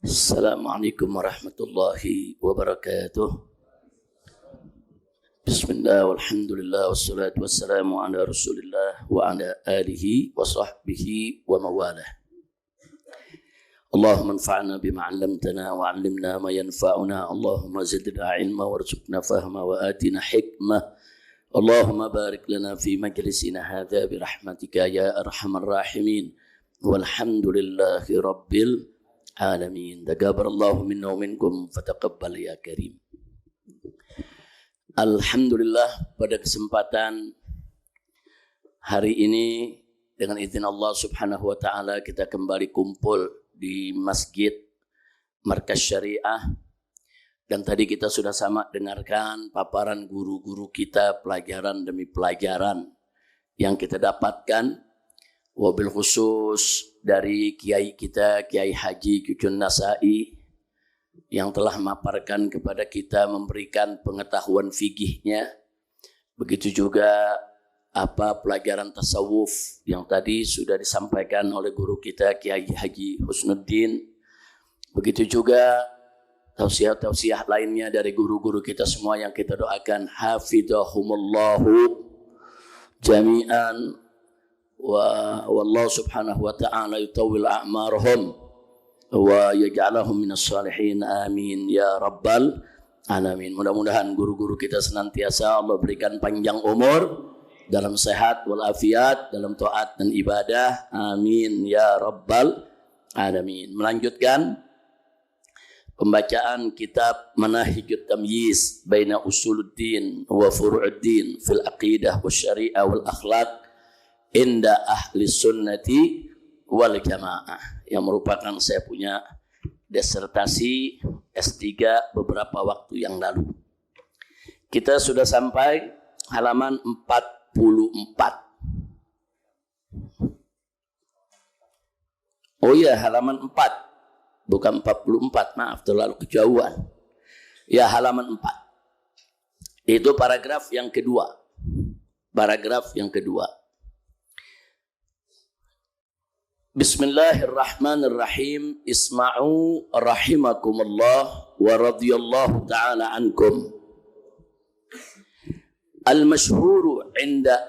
Assalamualaikum warahmatullahi wabarakatuh. Bismillah walhamdulillah wassalatu wassalamu ala rasulillah wa ala alihi wa sahbihi wa mawalah. Allahumma anfa'na bima 'allamtana wa 'allimna ma yanfa'una. Allahumma zidna ilma warzuqna fahma wa atina hikmah. Allahumma barik lana fi majlisina hadha bi rahmatika ya arhamar rahimin. Walhamdulillahi rabbil alamin. Taqabbalallahu minna wa minkum fataqabbal ya karim. Alhamdulillah, pada kesempatan hari ini dengan izin Allah Subhanahu wa taala kita kembali kumpul di Masjid Markas Syariah, dan tadi kita sudah sama dengarkan paparan guru-guru kita, pelajaran demi pelajaran yang kita dapatkan, wabil khusus dari kiai kita, Kiai Haji Cucun Nasai, yang telah memaparkan kepada kita, memberikan pengetahuan fikihnya. Begitu juga pelajaran tasawuf yang tadi sudah disampaikan oleh guru kita Kiai Haji Husnuddin. Begitu juga tausiah-tausiah lainnya dari guru-guru kita semua yang kita doakan hafidhahumullahu jami'an. Wallahu subhanahu wa ta'ala yutawil a'marhum wa yaj'alahum minas salihin, amin ya rabbal alamin. Mudah-mudahan guru-guru kita senantiasa Allah berikan panjang umur dalam sehat walafiat, dalam taat dan ibadah, amin ya rabbal alamin. Melanjutkan pembacaan kitab Manahijut Tamyiz baina usuluddin wa furu'uddin fil aqidah wasyariah wal akhlaq inda ahli sunnati wal jamaah, yang merupakan saya punya disertasi S3 beberapa waktu yang lalu. Kita sudah sampai halaman 44. Oh iya, halaman 4, bukan 44, maaf, terlalu kejauhan. Ya, halaman 4. Itu paragraf yang kedua. Paragraf yang kedua. Bismillahirrahmanirrahim. Isma'u rahimakumullah wa radiyallahu ta'ala ankum. Al-mashhuru inda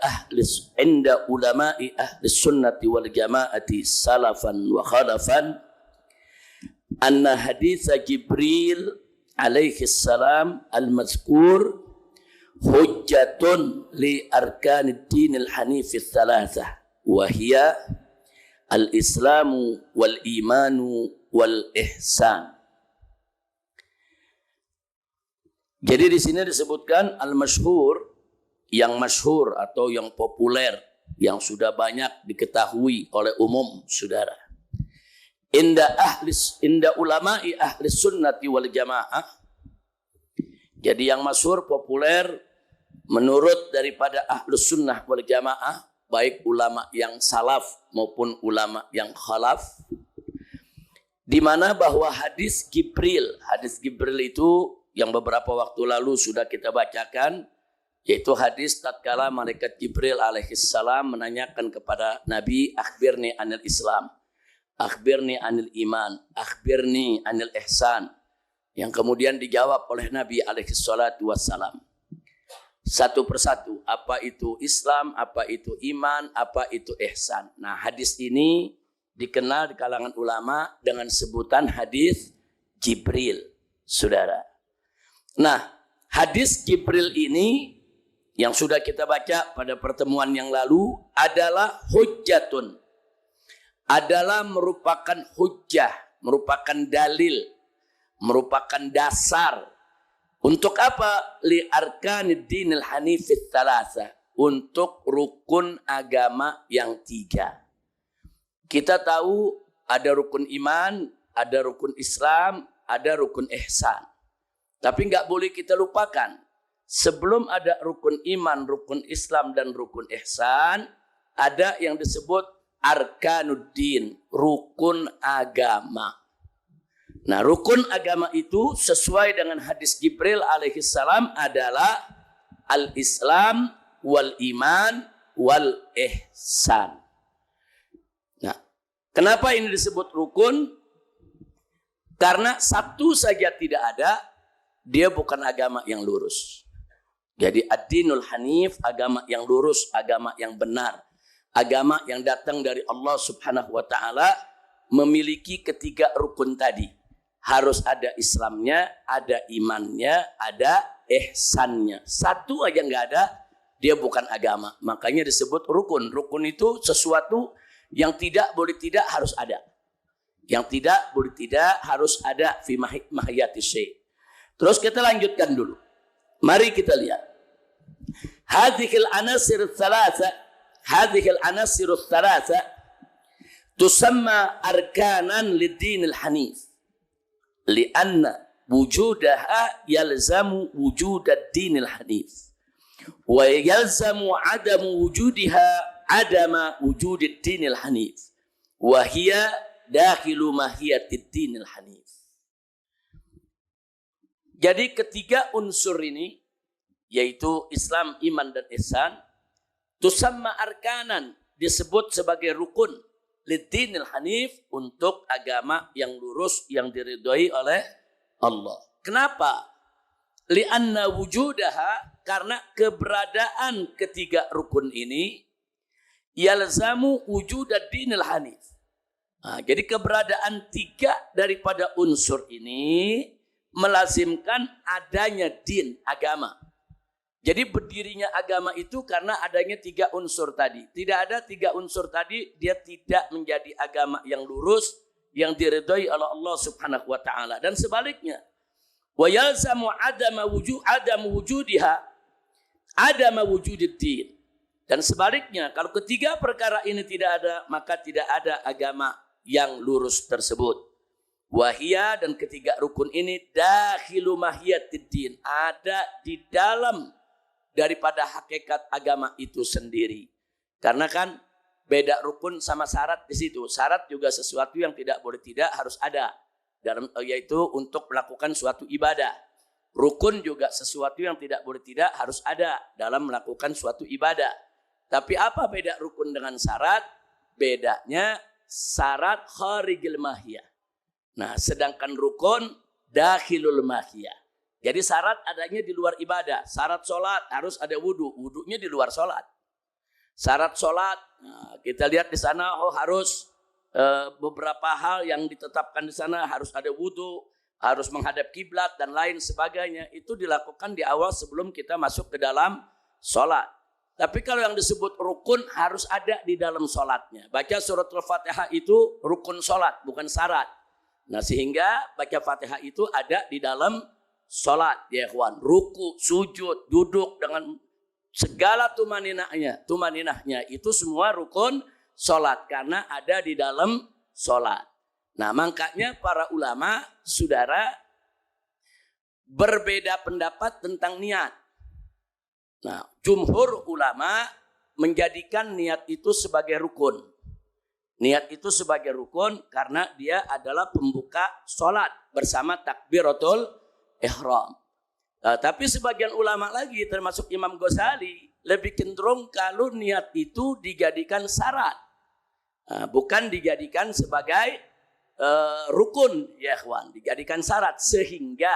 ulama'i ahli sunnati wal jama'ati salafan wa khalafan anna haditha Jibril alaihi salam al-mazkur hujjatun li arkanid dinil hanifis thalathah wa hiya al-islamu wal imanu wal ihsan. Jadi di sini disebutkan al-masyhur, yang masyhur atau yang populer, yang sudah banyak diketahui oleh umum saudara. Inda ulama'i ahli sunnati wal jamaah. Jadi yang masyhur, populer menurut daripada ahli sunnah wal jamaah, baik ulama yang salaf maupun ulama yang khalaf, di mana bahwa hadis Jibril itu yang beberapa waktu lalu sudah kita bacakan, yaitu hadis tatkala malaikat Jibril alaihissalam menanyakan kepada Nabi, akhbirni anil Islam, akhbirni anil iman, akhbirni anil ihsan, yang kemudian dijawab oleh Nabi alaihissalatu wassalam satu persatu, apa itu Islam, apa itu iman, apa itu ihsan. Nah, hadis ini dikenal di kalangan ulama dengan sebutan hadis Jibril, saudara. Nah, hadis Jibril ini yang sudah kita baca pada pertemuan yang lalu adalah hujjatun, adalah merupakan hujjah, merupakan dalil, merupakan dasar. Untuk apa? Li arkanid dinil hanifis thalatha, untuk rukun agama yang 3. Kita tahu ada rukun iman, ada rukun Islam, ada rukun ihsan. Tapi nggak boleh kita lupakan, sebelum ada rukun iman, rukun Islam, dan rukun ihsan, ada yang disebut arkanuddin, rukun agama. Nah, rukun agama itu sesuai dengan hadis Jibril alaihissalam adalah al-Islam wal iman wal ihsan. Nah, kenapa ini disebut rukun? Karena satu saja tidak ada, dia bukan agama yang lurus. Jadi ad-dinul hanif, agama yang lurus, agama yang benar. Agama yang datang dari Allah Subhanahu wa ta'ala memiliki ketiga rukun tadi. Harus ada Islamnya, ada imannya, ada ihsannya. Satu aja nggak ada, dia bukan agama. Makanya disebut rukun. Rukun itu sesuatu yang tidak boleh tidak harus ada. Yang tidak boleh tidak harus ada fi mahiyati syai'. Terus kita lanjutkan dulu. Mari kita lihat. Hadhil anasir thalatha tusamma arkanan lid-din al-hanif. Lianna wujudaha yalzamu wujud ad-din al-hanif. Wa yalzamu adamu wujudiha adama wujud ad-din al-hanif. Wa hiya dakhilu mahiyatid dinil hanif. Jadi ketiga unsur ini, yaitu Islam, iman, dan ihsan, tusamma arkanan, disebut sebagai rukun lidinil hanif, untuk agama yang lurus, yang diridhoi oleh Allah. Kenapa? Lianna wujudaha, karena keberadaan ketiga rukun ini yalzamu wujudad dinil hanif. Nah, jadi keberadaan tiga daripada unsur ini melazimkan adanya din, agama. Jadi berdirinya agama itu karena adanya tiga unsur tadi. Tidak ada tiga unsur tadi, dia tidak menjadi agama yang lurus, yang diridhoi oleh Allah Subhanahu wa ta'ala. Dan sebaliknya, wa yalzamu adamu wujudiha adama wujudid din. Dan sebaliknya, kalau ketiga perkara ini tidak ada, maka tidak ada agama yang lurus tersebut. Wahia, dan ketiga rukun ini dakhilu mahiyatid din, ada di dalam daripada hakikat agama itu sendiri. Karena kan beda rukun sama syarat di situ. Syarat juga sesuatu yang tidak boleh tidak harus ada dalam, yaitu untuk melakukan suatu ibadah. Rukun juga sesuatu yang tidak boleh tidak harus ada dalam melakukan suatu ibadah. Tapi apa beda rukun dengan syarat? Bedanya syarat kharijil mahiyah. Nah, sedangkan rukun dakhilul mahiyah. Jadi syarat adanya di luar ibadah. Syarat sholat harus ada wudu. Wudunya di luar sholat. Syarat sholat, nah, kita lihat di sana harus beberapa hal yang ditetapkan di sana, harus ada wudu, harus menghadap kiblat dan lain sebagainya. Itu dilakukan di awal sebelum kita masuk ke dalam sholat. Tapi kalau yang disebut rukun harus ada di dalam sholatnya. Baca surat Al-Fatihah itu rukun sholat, bukan syarat. Nah, sehingga baca Fatihah itu ada di dalam sholat, ya ikhwan. Ruku, sujud, duduk dengan segala tumaninahnya itu semua rukun sholat karena ada di dalam sholat. Nah, makanya para ulama, saudara, berbeda pendapat tentang niat. Nah, jumhur ulama menjadikan niat itu sebagai rukun. Niat itu sebagai rukun karena dia adalah pembuka sholat bersama takbiratul ihram. Tapi sebagian ulama lagi termasuk Imam Ghazali lebih cenderung kalau niat itu dijadikan syarat. Bukan dijadikan sebagai rukun, ya ikhwan. Dijadikan syarat sehingga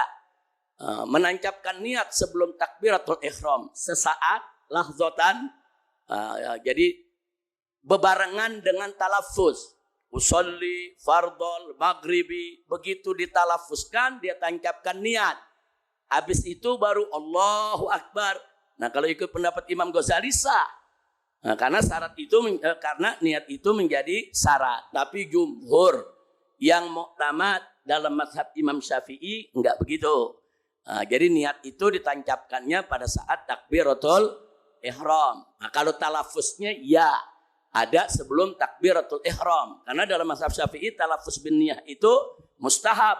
menancapkan niat sebelum takbiratul ihram sesaat lahzatan, jadi bebarengan dengan talaffuz usolli fardol maghribi, begitu ditalaffuzkan dia tancapkan niat, habis itu baru Allahu Akbar. Nah, kalau ikut pendapat Imam Ghazali sah, karena syarat itu karena niat itu menjadi syarat. Tapi jumhur yang muktamad dalam mazhab Imam Syafi'i enggak begitu. Jadi niat itu ditancapkannya pada saat takbiratul ihram. Nah, kalau talaffuznya ya ada sebelum takbiratul ihram. Karena dalam mazhab Syafi'i talaffuz bin niyah itu mustahab.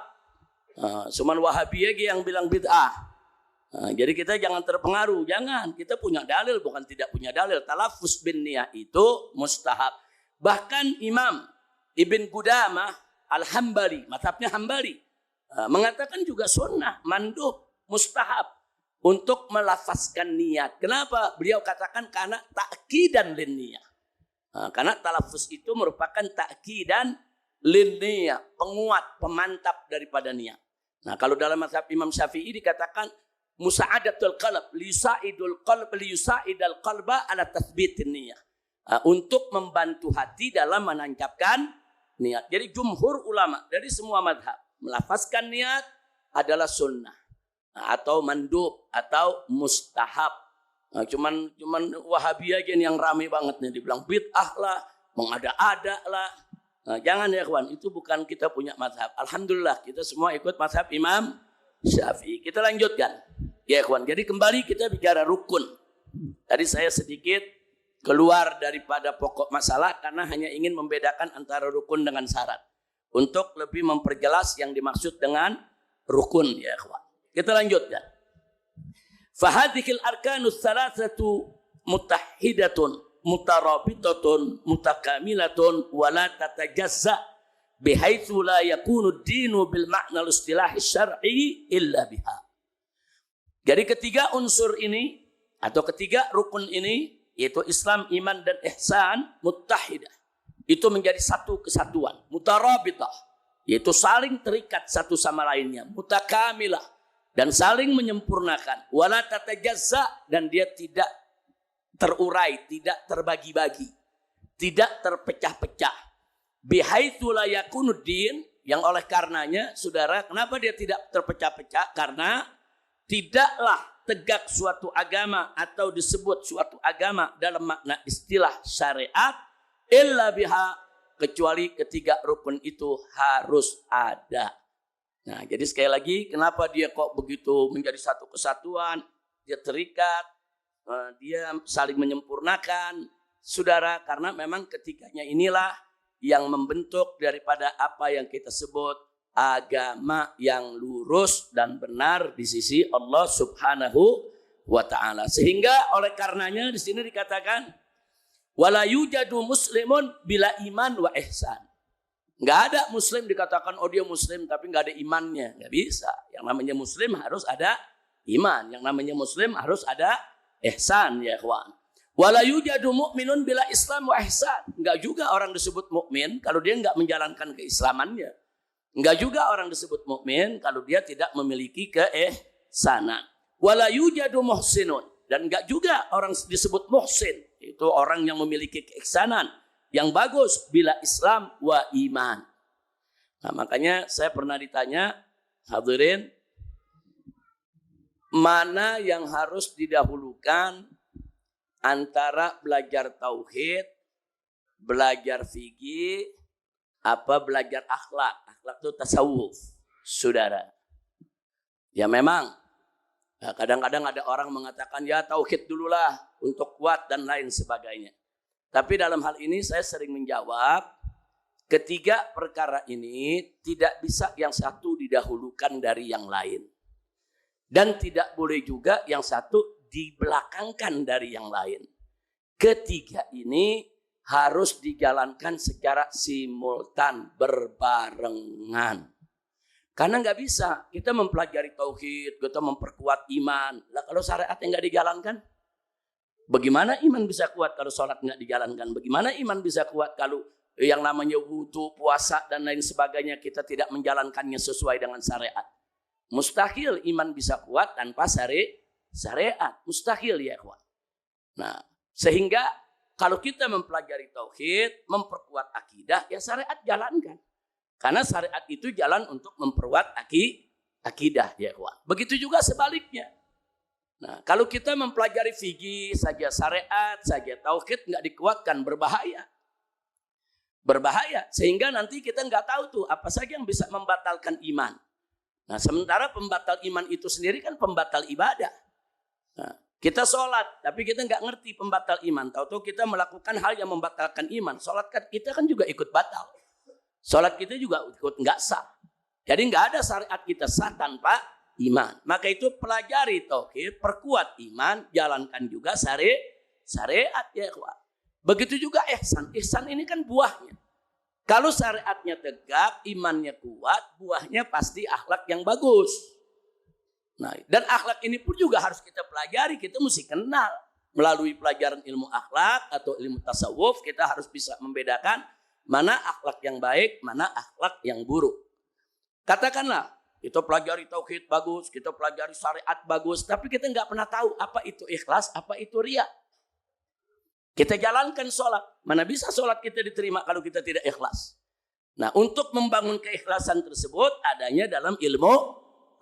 Cuman Wahabiyah yang bilang bid'ah. Jadi kita jangan terpengaruh. Jangan, kita punya dalil bukan tidak punya dalil. Talaffuz bin niyah itu mustahab. Bahkan Imam Ibn Qudamah Al-Hambali, mazhabnya Hambali, mengatakan juga sunnah, mandub, mustahab untuk melafazkan niat. Kenapa? Beliau katakan karena ta'kidan lin niyah. Karena talaffuz itu merupakan ta'kidan linniyah, penguat, pemantap daripada niat. Nah, kalau dalam mazhab Imam Syafi'i dikatakan musa'adatul qalb, liyusa'idul qalb, liyusa'idal qalba ala tathbitin niyah. Untuk membantu hati dalam menancapkan niat. Jadi jumhur ulama dari semua mazhab melafazkan niat adalah sunnah atau mandub atau mustahab. Nah, cuman Wahabi aja yang rame banget nih dibilang bid'ah lah, mengada-ada lah. Nah, jangan ya kawan, itu bukan kita punya mazhab. Alhamdulillah kita semua ikut mazhab Imam Syafi'i. Kita lanjutkan. Ya kawan, jadi kembali kita bicara rukun. Tadi saya sedikit keluar daripada pokok masalah karena hanya ingin membedakan antara rukun dengan syarat. Untuk lebih memperjelas yang dimaksud dengan rukun ya kawan. Kita lanjutkan. Fahadhil arkanus salasatu mutahidatun mutarabitatun mutakamilatun wala tatajazza bihaitsu la yakunu ad-dinu bil ma'na al-istilahi syar'i illa biha. Jadi ketiga unsur ini atau ketiga rukun ini yaitu Islam, iman dan ihsan muttahidah. Itu menjadi satu kesatuan, mutarabitah yaitu saling terikat satu sama lainnya, mutakamilah dan saling menyempurnakan, wala tatajazza dan dia tidak terurai, tidak terbagi-bagi, tidak terpecah-pecah. Bihaitsu la yakunuddin, yang oleh karenanya, saudara, kenapa dia tidak terpecah-pecah? Karena tidaklah tegak suatu agama atau disebut suatu agama dalam makna istilah syariat illa biha, kecuali ketiga rukun itu harus ada. Nah, jadi sekali lagi, kenapa dia kok begitu menjadi satu kesatuan, dia terikat, dia saling menyempurnakan, saudara, karena memang ketiganya inilah yang membentuk daripada apa yang kita sebut agama yang lurus dan benar di sisi Allah Subhanahu wa taala. Sehingga oleh karenanya di sini dikatakan wala yujadu muslimun bila iman wa ihsan. Enggak ada muslim dikatakan oh dia muslim tapi enggak ada imannya, enggak bisa. Yang namanya muslim harus ada iman, yang namanya muslim harus ada ihsan ya ikhwan. Wala yujadu mu'minun bila Islam wa ihsan. Enggak juga orang disebut mukmin kalau dia enggak menjalankan keislamannya. Enggak juga orang disebut mukmin kalau dia tidak memiliki keihsanan. Wala yujadu muhsinun, dan enggak juga orang disebut muhsin, itu orang yang memiliki keihsanan yang bagus bila Islam wa iman. Nah, makanya saya pernah ditanya, hadirin, mana yang harus didahulukan antara belajar tauhid, belajar fikih, apa belajar akhlak? Akhlak itu tasawuf, saudara. Ya memang, kadang-kadang ada orang mengatakan ya tauhid dululah untuk kuat dan lain sebagainya. Tapi dalam hal ini saya sering menjawab, ketiga perkara ini tidak bisa yang satu didahulukan dari yang lain. Dan tidak boleh juga yang satu dibelakangkan dari yang lain. Ketiga ini harus dijalankan secara simultan, berbarengan. Karena nggak bisa kita mempelajari tauhid, kita memperkuat iman. Lah kalau syariat yang nggak dijalankan, bagaimana iman bisa kuat kalau sholat nggak dijalankan? Bagaimana iman bisa kuat kalau yang namanya wudu, puasa dan lain sebagainya kita tidak menjalankannya sesuai dengan syariat? Mustahil iman bisa kuat tanpa syariat. Mustahil ya kawan. Nah, sehingga kalau kita mempelajari tauhid, memperkuat akidah, ya syariat jalankan. Karena syariat itu jalan untuk memperkuat akidah ya kawan. Begitu juga sebaliknya. Nah, kalau kita mempelajari fikih saja, syariat saja, tauhid nggak dikuatkan, berbahaya. Berbahaya, sehingga nanti kita nggak tahu tuh apa saja yang bisa membatalkan iman. Nah, sementara pembatal iman itu sendiri kan pembatal ibadah. Nah, kita sholat, tapi kita nggak ngerti pembatal iman. Tahu-tahu kita melakukan hal yang membatalkan iman. Sholat kita kan juga ikut batal. Sholat kita juga ikut nggak sah. Jadi nggak ada syariat kita sah tanpa iman. Maka itu pelajari tauhid, perkuat iman, jalankan juga syariat ya kawan. Begitu juga ihsan. Ihsan ini kan buahnya. Kalau syariatnya tegak, imannya kuat, buahnya pasti akhlak yang bagus. Nah, dan akhlak ini pun juga harus kita pelajari, kita mesti kenal. Melalui pelajaran ilmu akhlak atau ilmu tasawuf, kita harus bisa membedakan mana akhlak yang baik, mana akhlak yang buruk. Katakanlah, kita pelajari tauhid bagus, kita pelajari syariat bagus, tapi kita nggak pernah tahu apa itu ikhlas, apa itu riya. Kita jalankan sholat, mana bisa sholat kita diterima kalau kita tidak ikhlas. Nah, untuk membangun keikhlasan tersebut adanya dalam ilmu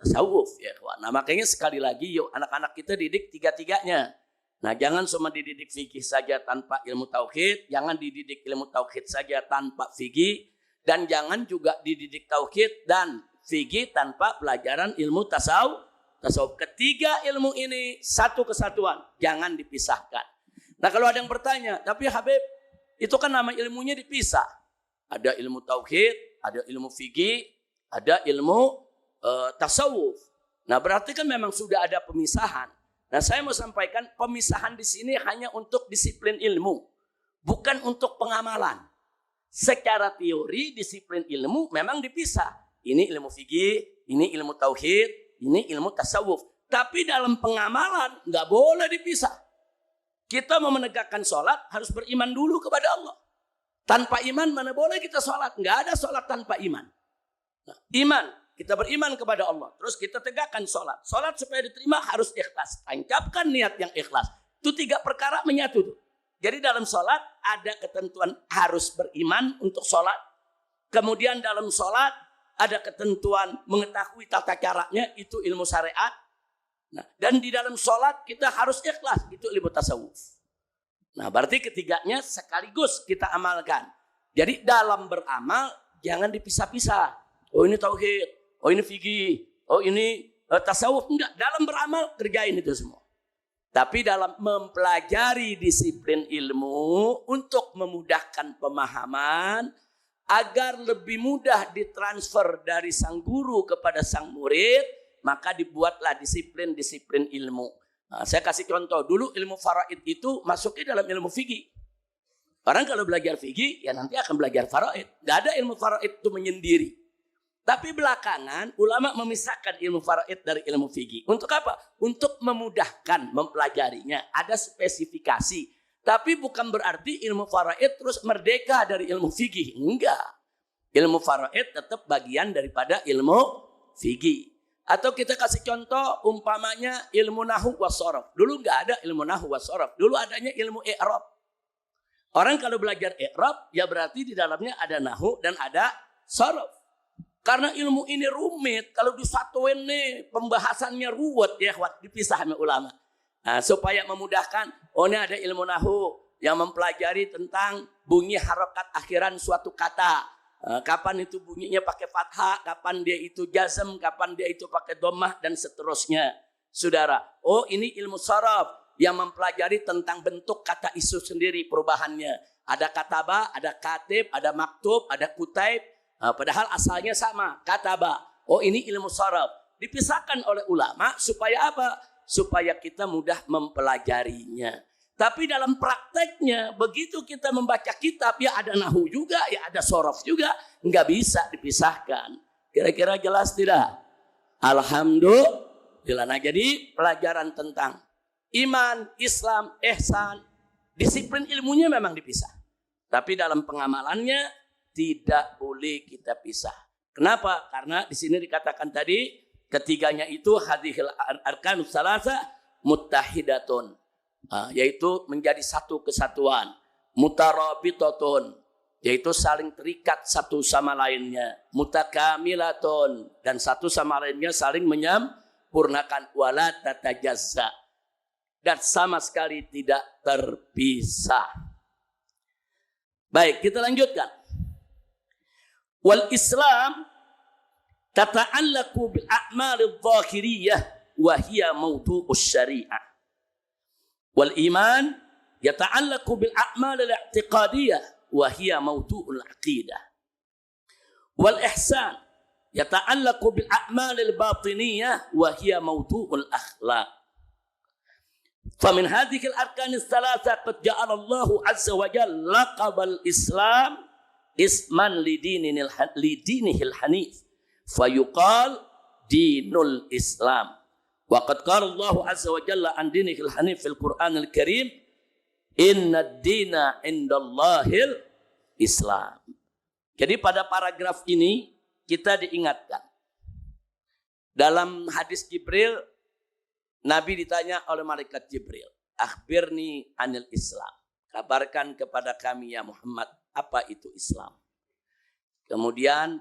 tasawuf. Ya, nah, makanya sekali lagi yuk anak-anak kita didik tiga-tiganya. Nah, jangan cuma dididik fikih saja tanpa ilmu tauhid, jangan dididik ilmu tauhid saja tanpa fikih, dan jangan juga dididik tauhid dan fikih tanpa pelajaran ilmu tasawuf. Ketiga ilmu ini satu kesatuan, jangan dipisahkan. Nah, kalau ada yang bertanya, tapi Habib, itu kan nama ilmunya dipisah. Ada ilmu tauhid, ada ilmu fikih, ada ilmu tasawuf. Nah, berarti kan memang sudah ada pemisahan. Nah, saya mau sampaikan pemisahan di sini hanya untuk disiplin ilmu, bukan untuk pengamalan. Secara teori disiplin ilmu memang dipisah. Ini ilmu fikih, ini ilmu tauhid, ini ilmu tasawuf. Tapi dalam pengamalan nggak boleh dipisah. Kita mau menegakkan sholat harus beriman dulu kepada Allah. Tanpa iman mana boleh kita sholat? Nggak ada sholat tanpa iman. Nah, iman, kita beriman kepada Allah. Terus kita tegakkan sholat. Sholat supaya diterima harus ikhlas. Tancapkan niat yang ikhlas. Itu 3 perkara menyatu. Jadi dalam sholat ada ketentuan harus beriman untuk sholat. Kemudian dalam sholat ada ketentuan mengetahui tata caranya, itu ilmu syariat. Nah, dan di dalam sholat kita harus ikhlas, itu ilmu tasawuf. Nah, berarti ketiganya sekaligus kita amalkan. Jadi dalam beramal jangan dipisah-pisah. Oh ini tauhid, oh ini fikih, oh ini tasawuf. Enggak, dalam beramal kerjain itu semua. Tapi dalam mempelajari disiplin ilmu untuk memudahkan pemahaman agar lebih mudah ditransfer dari sang guru kepada sang murid, maka dibuatlah disiplin-disiplin ilmu. Nah, saya kasih contoh, dulu ilmu faraid itu masuknya dalam ilmu fikih. Orang kalau belajar fikih, ya nanti akan belajar faraid. Gak ada ilmu faraid itu menyendiri. Tapi belakangan, ulama memisahkan ilmu faraid dari ilmu fikih. Untuk apa? Untuk memudahkan mempelajarinya. Ada spesifikasi. Tapi bukan berarti ilmu faraid terus merdeka dari ilmu fikih. Enggak. Ilmu faraid tetap bagian daripada ilmu fikih. Atau kita kasih contoh umpamanya ilmu nahwu was shorof. Dulu nggak ada ilmu nahwu was shorof. Dulu adanya ilmu i'rab. Orang kalau belajar i'rab ya berarti di dalamnya ada nahwu dan ada shorof. Karena ilmu ini rumit. Kalau disatuin nih pembahasannya ruwet ya, dipisah sama ulama. Nah, supaya memudahkan, oh ini ada ilmu nahwu yang mempelajari tentang bunyi harokat akhiran suatu kata. Kapan itu bunyinya pakai fathah, kapan dia itu jazm, kapan dia itu pakai dhammah dan seterusnya. Saudara, oh ini ilmu sharaf yang mempelajari tentang bentuk kata isu sendiri, perubahannya. Ada kataba, ada katib, ada maktub, ada kutaib. Padahal asalnya sama, kataba. Oh ini ilmu sharaf. Dipisahkan oleh ulama supaya apa? Supaya kita mudah mempelajarinya. Tapi dalam prakteknya, begitu kita membaca kitab, ya ada nahwu juga, ya ada sorof juga. Nggak bisa dipisahkan. Kira-kira jelas tidak? Alhamdulillah. Nah, jadi pelajaran tentang iman, Islam, ihsan, disiplin ilmunya memang dipisah. Tapi dalam pengamalannya, tidak boleh kita pisah. Kenapa? Karena di sini dikatakan tadi, ketiganya itu hadhil arkanus salasa muttahidatun. Yaitu menjadi satu kesatuan, mutarabitatun, yaitu saling terikat satu sama lainnya, mutakamilatun, dan satu sama lainnya saling menyempurnakan, wala tatajazza, dan sama sekali tidak terpisah. Baik, kita lanjutkan. Wal Islam tata'allaqu bil a'malidh dhahiriyah wa hiya mawdu'us syari'ah. Wal iman yata'allaqu bil a'mal al-i'tiqadiyah wa hiya mawdu'ul aqidah. Wal ihsan yata'allaqu bil a'mal al-batiniyah wa hiya mawdu'ul akhlaq. Famin hadhihi al-arkan ats-tsalatsa qad ja'ala Allah 'azza wa jalla laqabal Islam isman lidinihil hanif fayuqal dinul Islam. Waqad qala Allah azza wa jalla an dinihil hanif fil Qur'anil Karim, inna ad-dina indallahil Islam. Jadi pada paragraf ini kita diingatkan. Dalam hadis Jibril, Nabi ditanya oleh malaikat Jibril, akhbirni anil Islam. Kabarkan kepada kami ya Muhammad, apa itu Islam? Kemudian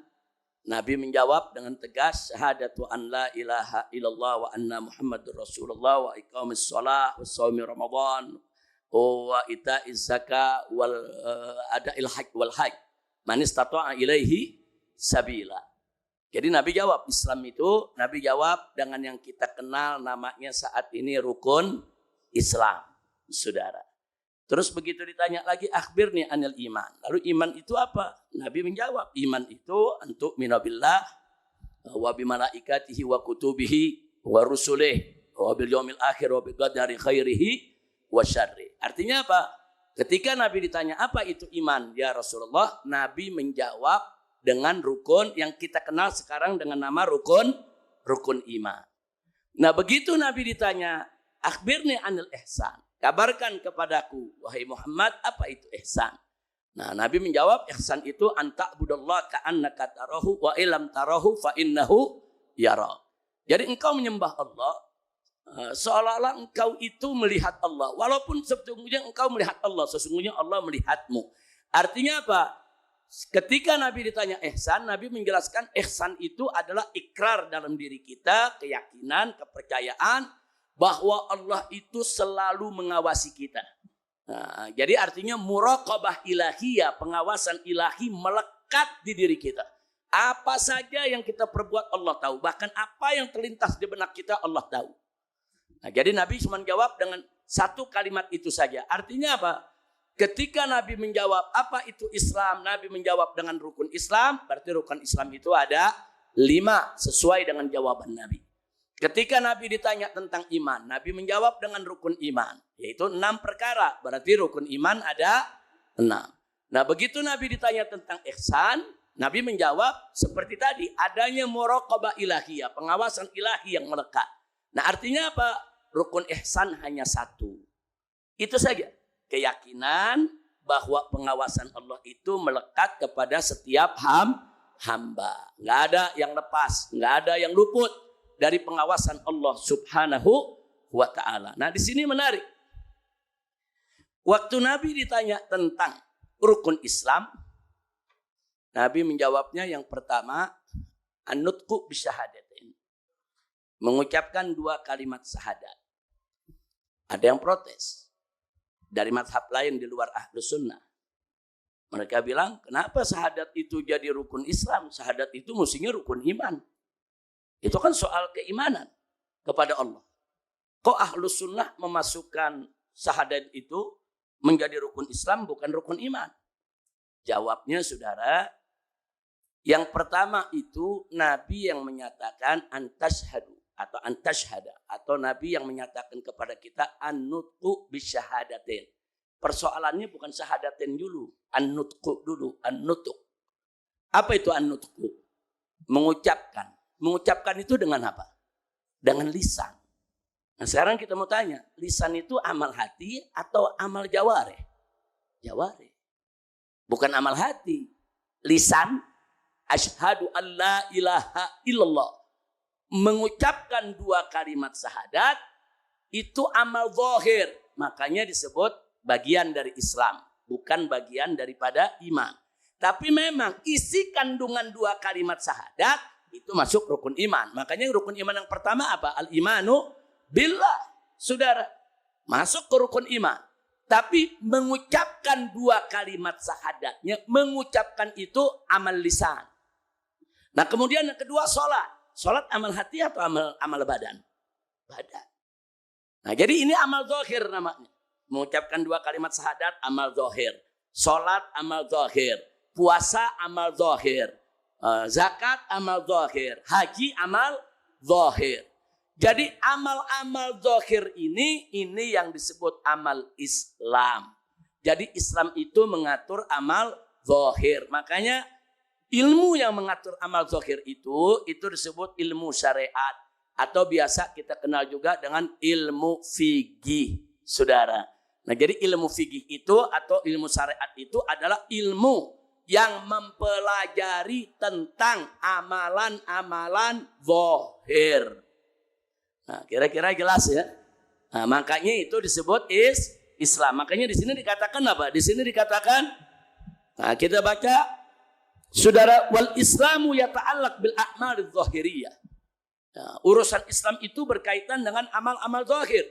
Nabi menjawab dengan tegas, syahadatu an la ilaha illallah wa anna Muhammadur Rasulullah wa iqamis shalah wa shaumi Ramadan wa ita'iz zakah wal ada'il hajj wal hajj man istata'a ilaihi sabila. Jadi Nabi jawab Islam itu, Nabi jawab dengan yang kita kenal namanya saat ini rukun Islam, saudara. Terus begitu ditanya lagi, akhbirni anil iman. Lalu iman itu apa? Nabi menjawab, iman itu antu minabillah wa bimalaikatihi wa kutubihi wa rusulih wa bil yaumil akhir wa bi qadari khairihi wa syarri. Artinya apa? Ketika Nabi ditanya apa itu iman ya Rasulullah, Nabi menjawab dengan rukun yang kita kenal sekarang dengan nama rukun iman. Nah begitu Nabi ditanya, akhbirni anil ihsan. Kabarkan kepadaku, wahai Muhammad, apa itu ihsan? Nah, Nabi menjawab, ihsan itu anta'budallah ka'annaka tarahu wa ilam tarahu fa innahu yara. Jadi engkau menyembah Allah seolah-olah engkau itu melihat Allah. Walaupun sesungguhnya engkau melihat Allah, sesungguhnya Allah melihatmu. Artinya apa? Ketika Nabi ditanya ihsan, Nabi menjelaskan ihsan itu adalah ikrar dalam diri kita, keyakinan, kepercayaan bahwa Allah itu selalu mengawasi kita. Nah, jadi artinya muraqabah ilahiyah, pengawasan ilahi melekat di diri kita. Apa saja yang kita perbuat Allah tahu. Bahkan apa yang terlintas di benak kita Allah tahu. Nah, jadi Nabi cuma jawab dengan satu kalimat itu saja. Artinya apa? Ketika Nabi menjawab apa itu Islam, Nabi menjawab dengan rukun Islam. Berarti rukun Islam itu ada 5 sesuai dengan jawaban Nabi. Ketika Nabi ditanya tentang iman, Nabi menjawab dengan rukun iman, yaitu 6 perkara. Berarti rukun iman ada 6. Nah begitu Nabi ditanya tentang ihsan, Nabi menjawab seperti tadi, adanya muraqabah ilahiyah, pengawasan ilahi yang melekat. Nah artinya apa? Rukun ihsan hanya 1. Itu saja. Keyakinan bahwa pengawasan Allah itu melekat kepada setiap hamba. Nggak ada yang lepas, nggak ada yang luput dari pengawasan Allah Subhanahu wa ta'ala. Nah di sini menarik. Waktu Nabi ditanya tentang rukun Islam, Nabi menjawabnya yang pertama, an-nutqu bisyahadatain. Mengucapkan 2 kalimat syahadat. Ada yang protes dari mazhab lain di luar Ahlus Sunnah. Mereka bilang, kenapa syahadat itu jadi rukun Islam? Syahadat itu mestinya rukun iman. Itu kan soal keimanan kepada Allah. Kok Ahlus Sunnah memasukkan syahadat itu menjadi rukun Islam bukan rukun iman? Jawabnya saudara, yang pertama itu Nabi yang menyatakan antashhadu atau antashhada, atau Nabi yang menyatakan kepada kita an-nutqu bisyahadatin. Persoalannya bukan syahadatin dulu, an-nutqu dulu, an-nutq. Apa itu an-nutqu? Mengucapkan. Mengucapkan itu dengan apa? Dengan lisan. Nah sekarang kita mau tanya, lisan itu amal hati atau amal jawareh? Jawareh. Bukan amal hati. Lisan, asyhadu an la ilaha illallah. Mengucapkan 2 kalimat syahadat, itu amal zahir. Makanya disebut bagian dari Islam. Bukan bagian daripada iman. Tapi memang isi kandungan 2 kalimat syahadat, itu masuk rukun iman. Makanya rukun iman yang pertama apa? Al-imanu billah. Saudara, masuk ke rukun iman. Tapi mengucapkan 2 kalimat syahadatnya, mengucapkan itu amal lisan. Nah kemudian yang kedua sholat. Sholat amal hati atau amal badan? Badan. Nah jadi ini amal zahir namanya. Mengucapkan 2 kalimat syahadat, amal zahir. Sholat amal zahir. Puasa amal zahir. Zakat amal zahir, haji amal zahir. Jadi amal-amal zahir ini yang disebut amal Islam. Jadi Islam itu mengatur amal zahir. Makanya ilmu yang mengatur amal zahir itu disebut ilmu syariat. Atau biasa kita kenal juga dengan ilmu fikih, saudara. Nah jadi ilmu fikih itu atau ilmu syariat itu adalah ilmu yang mempelajari tentang amalan-amalan zahir. Nah, kira-kira jelas ya. Nah, makanya itu disebut Islam. Makanya di sini dikatakan apa? Di sini dikatakan, nah kita baca, saudara, wal Islamu yata'allaq bil a'mal zahiriyah. Nah, urusan Islam itu berkaitan dengan amal-amal zahir.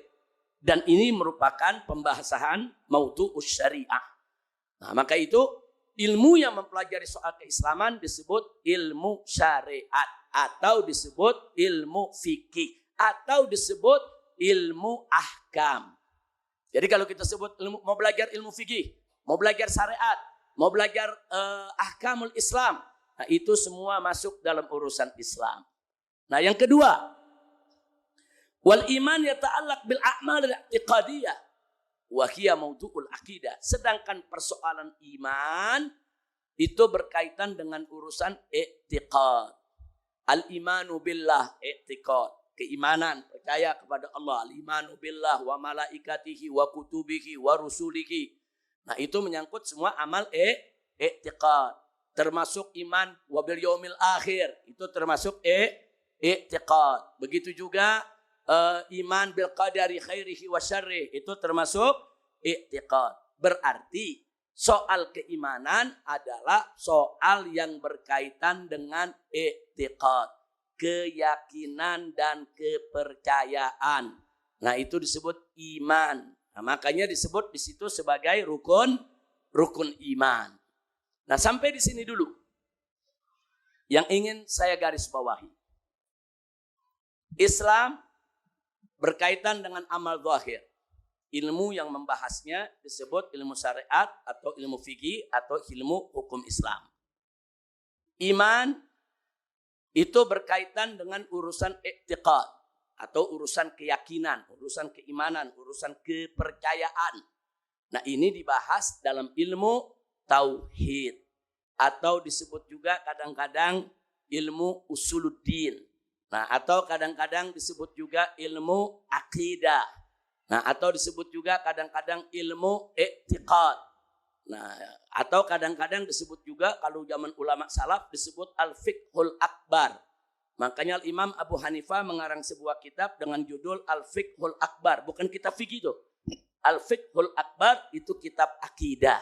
Dan ini merupakan pembahasan maudu'us syariah. Nah, maka itu ilmu yang mempelajari soal keislaman disebut ilmu syariat atau disebut ilmu fikih atau disebut ilmu ahkam. Jadi kalau kita sebut ilmu, mau belajar ilmu fikih, mau belajar syariat, mau belajar ahkamul Islam, nah itu semua masuk dalam urusan Islam. Nah yang kedua, wal iman yata'allaq bil a'mal al-i'tiqadiyah wa hiya mawdu'ul aqidah. Sedangkan persoalan iman itu berkaitan dengan urusan i'tiqad. Al-imanu billah i'tiqad. Keimanan, percaya kepada Allah. Al-imanu billah wa malaikatihi wa kutubihi wa rusulihi. Nah itu menyangkut semua amal i'tiqad. Termasuk iman wa bil yaumil akhir. Itu termasuk i'tiqad. Begitu juga iman bil qadari khairihi wa syarrih. Itu termasuk i'tiqad. Berarti soal keimanan adalah soal yang berkaitan dengan i'tiqad. Keyakinan dan kepercayaan. Nah itu disebut iman. Nah, makanya disebut di situ sebagai rukun iman. Nah sampai di sini dulu. Yang ingin saya garis bawahi. Islam berkaitan dengan amal zahir. Ilmu yang membahasnya disebut ilmu syariat atau ilmu fikih atau ilmu hukum Islam. Iman itu berkaitan dengan urusan i'tiqad atau urusan keyakinan, urusan keimanan, urusan kepercayaan. Nah ini dibahas dalam ilmu tauhid atau disebut juga kadang-kadang ilmu usuluddin. Nah atau kadang-kadang disebut juga ilmu akidah. Nah atau disebut juga kadang-kadang ilmu i'tiqad. Nah, atau kadang-kadang disebut juga kalau zaman ulama salaf disebut al-fiqhul akbar. Makanya Imam Abu Hanifah mengarang sebuah kitab dengan judul Al-Fiqhul Akbar. Bukan kitab fikih itu. Al-Fiqhul Akbar itu kitab akidah.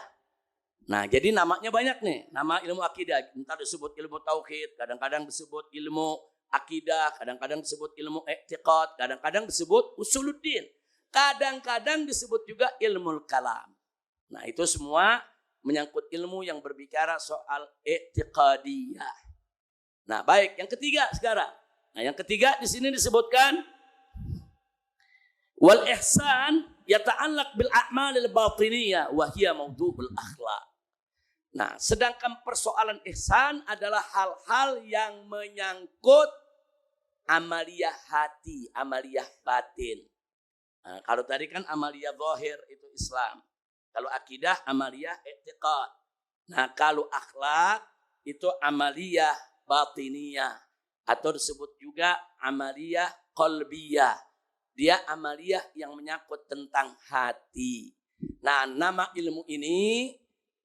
Nah, jadi namanya banyak nih. Nama ilmu akidah. Entah disebut ilmu tauhid, kadang-kadang disebut ilmu akidah, kadang-kadang disebut ilmu i'tiqad, kadang-kadang disebut usuluddin. Kadang-kadang disebut juga ilmu kalam. Nah itu semua menyangkut ilmu yang berbicara soal i'tiqadiyah. Nah baik, yang ketiga sekarang. Nah yang ketiga di sini disebutkan wal ihsan yata'allaq bil a'malil batiniyah wa hiya mawdu'ul akhlaq. Nah sedangkan persoalan ihsan adalah hal-hal yang menyangkut amaliyah hati, amaliyah batin. Nah, kalau tadi kan amaliyah zahir itu Islam. Kalau akidah amaliyah i'tiqad. Nah kalau akhlak itu amaliyah batiniyah. Atau disebut juga amaliyah qalbiyah. Dia amaliyah yang menyangkut tentang hati. Nah nama ilmu ini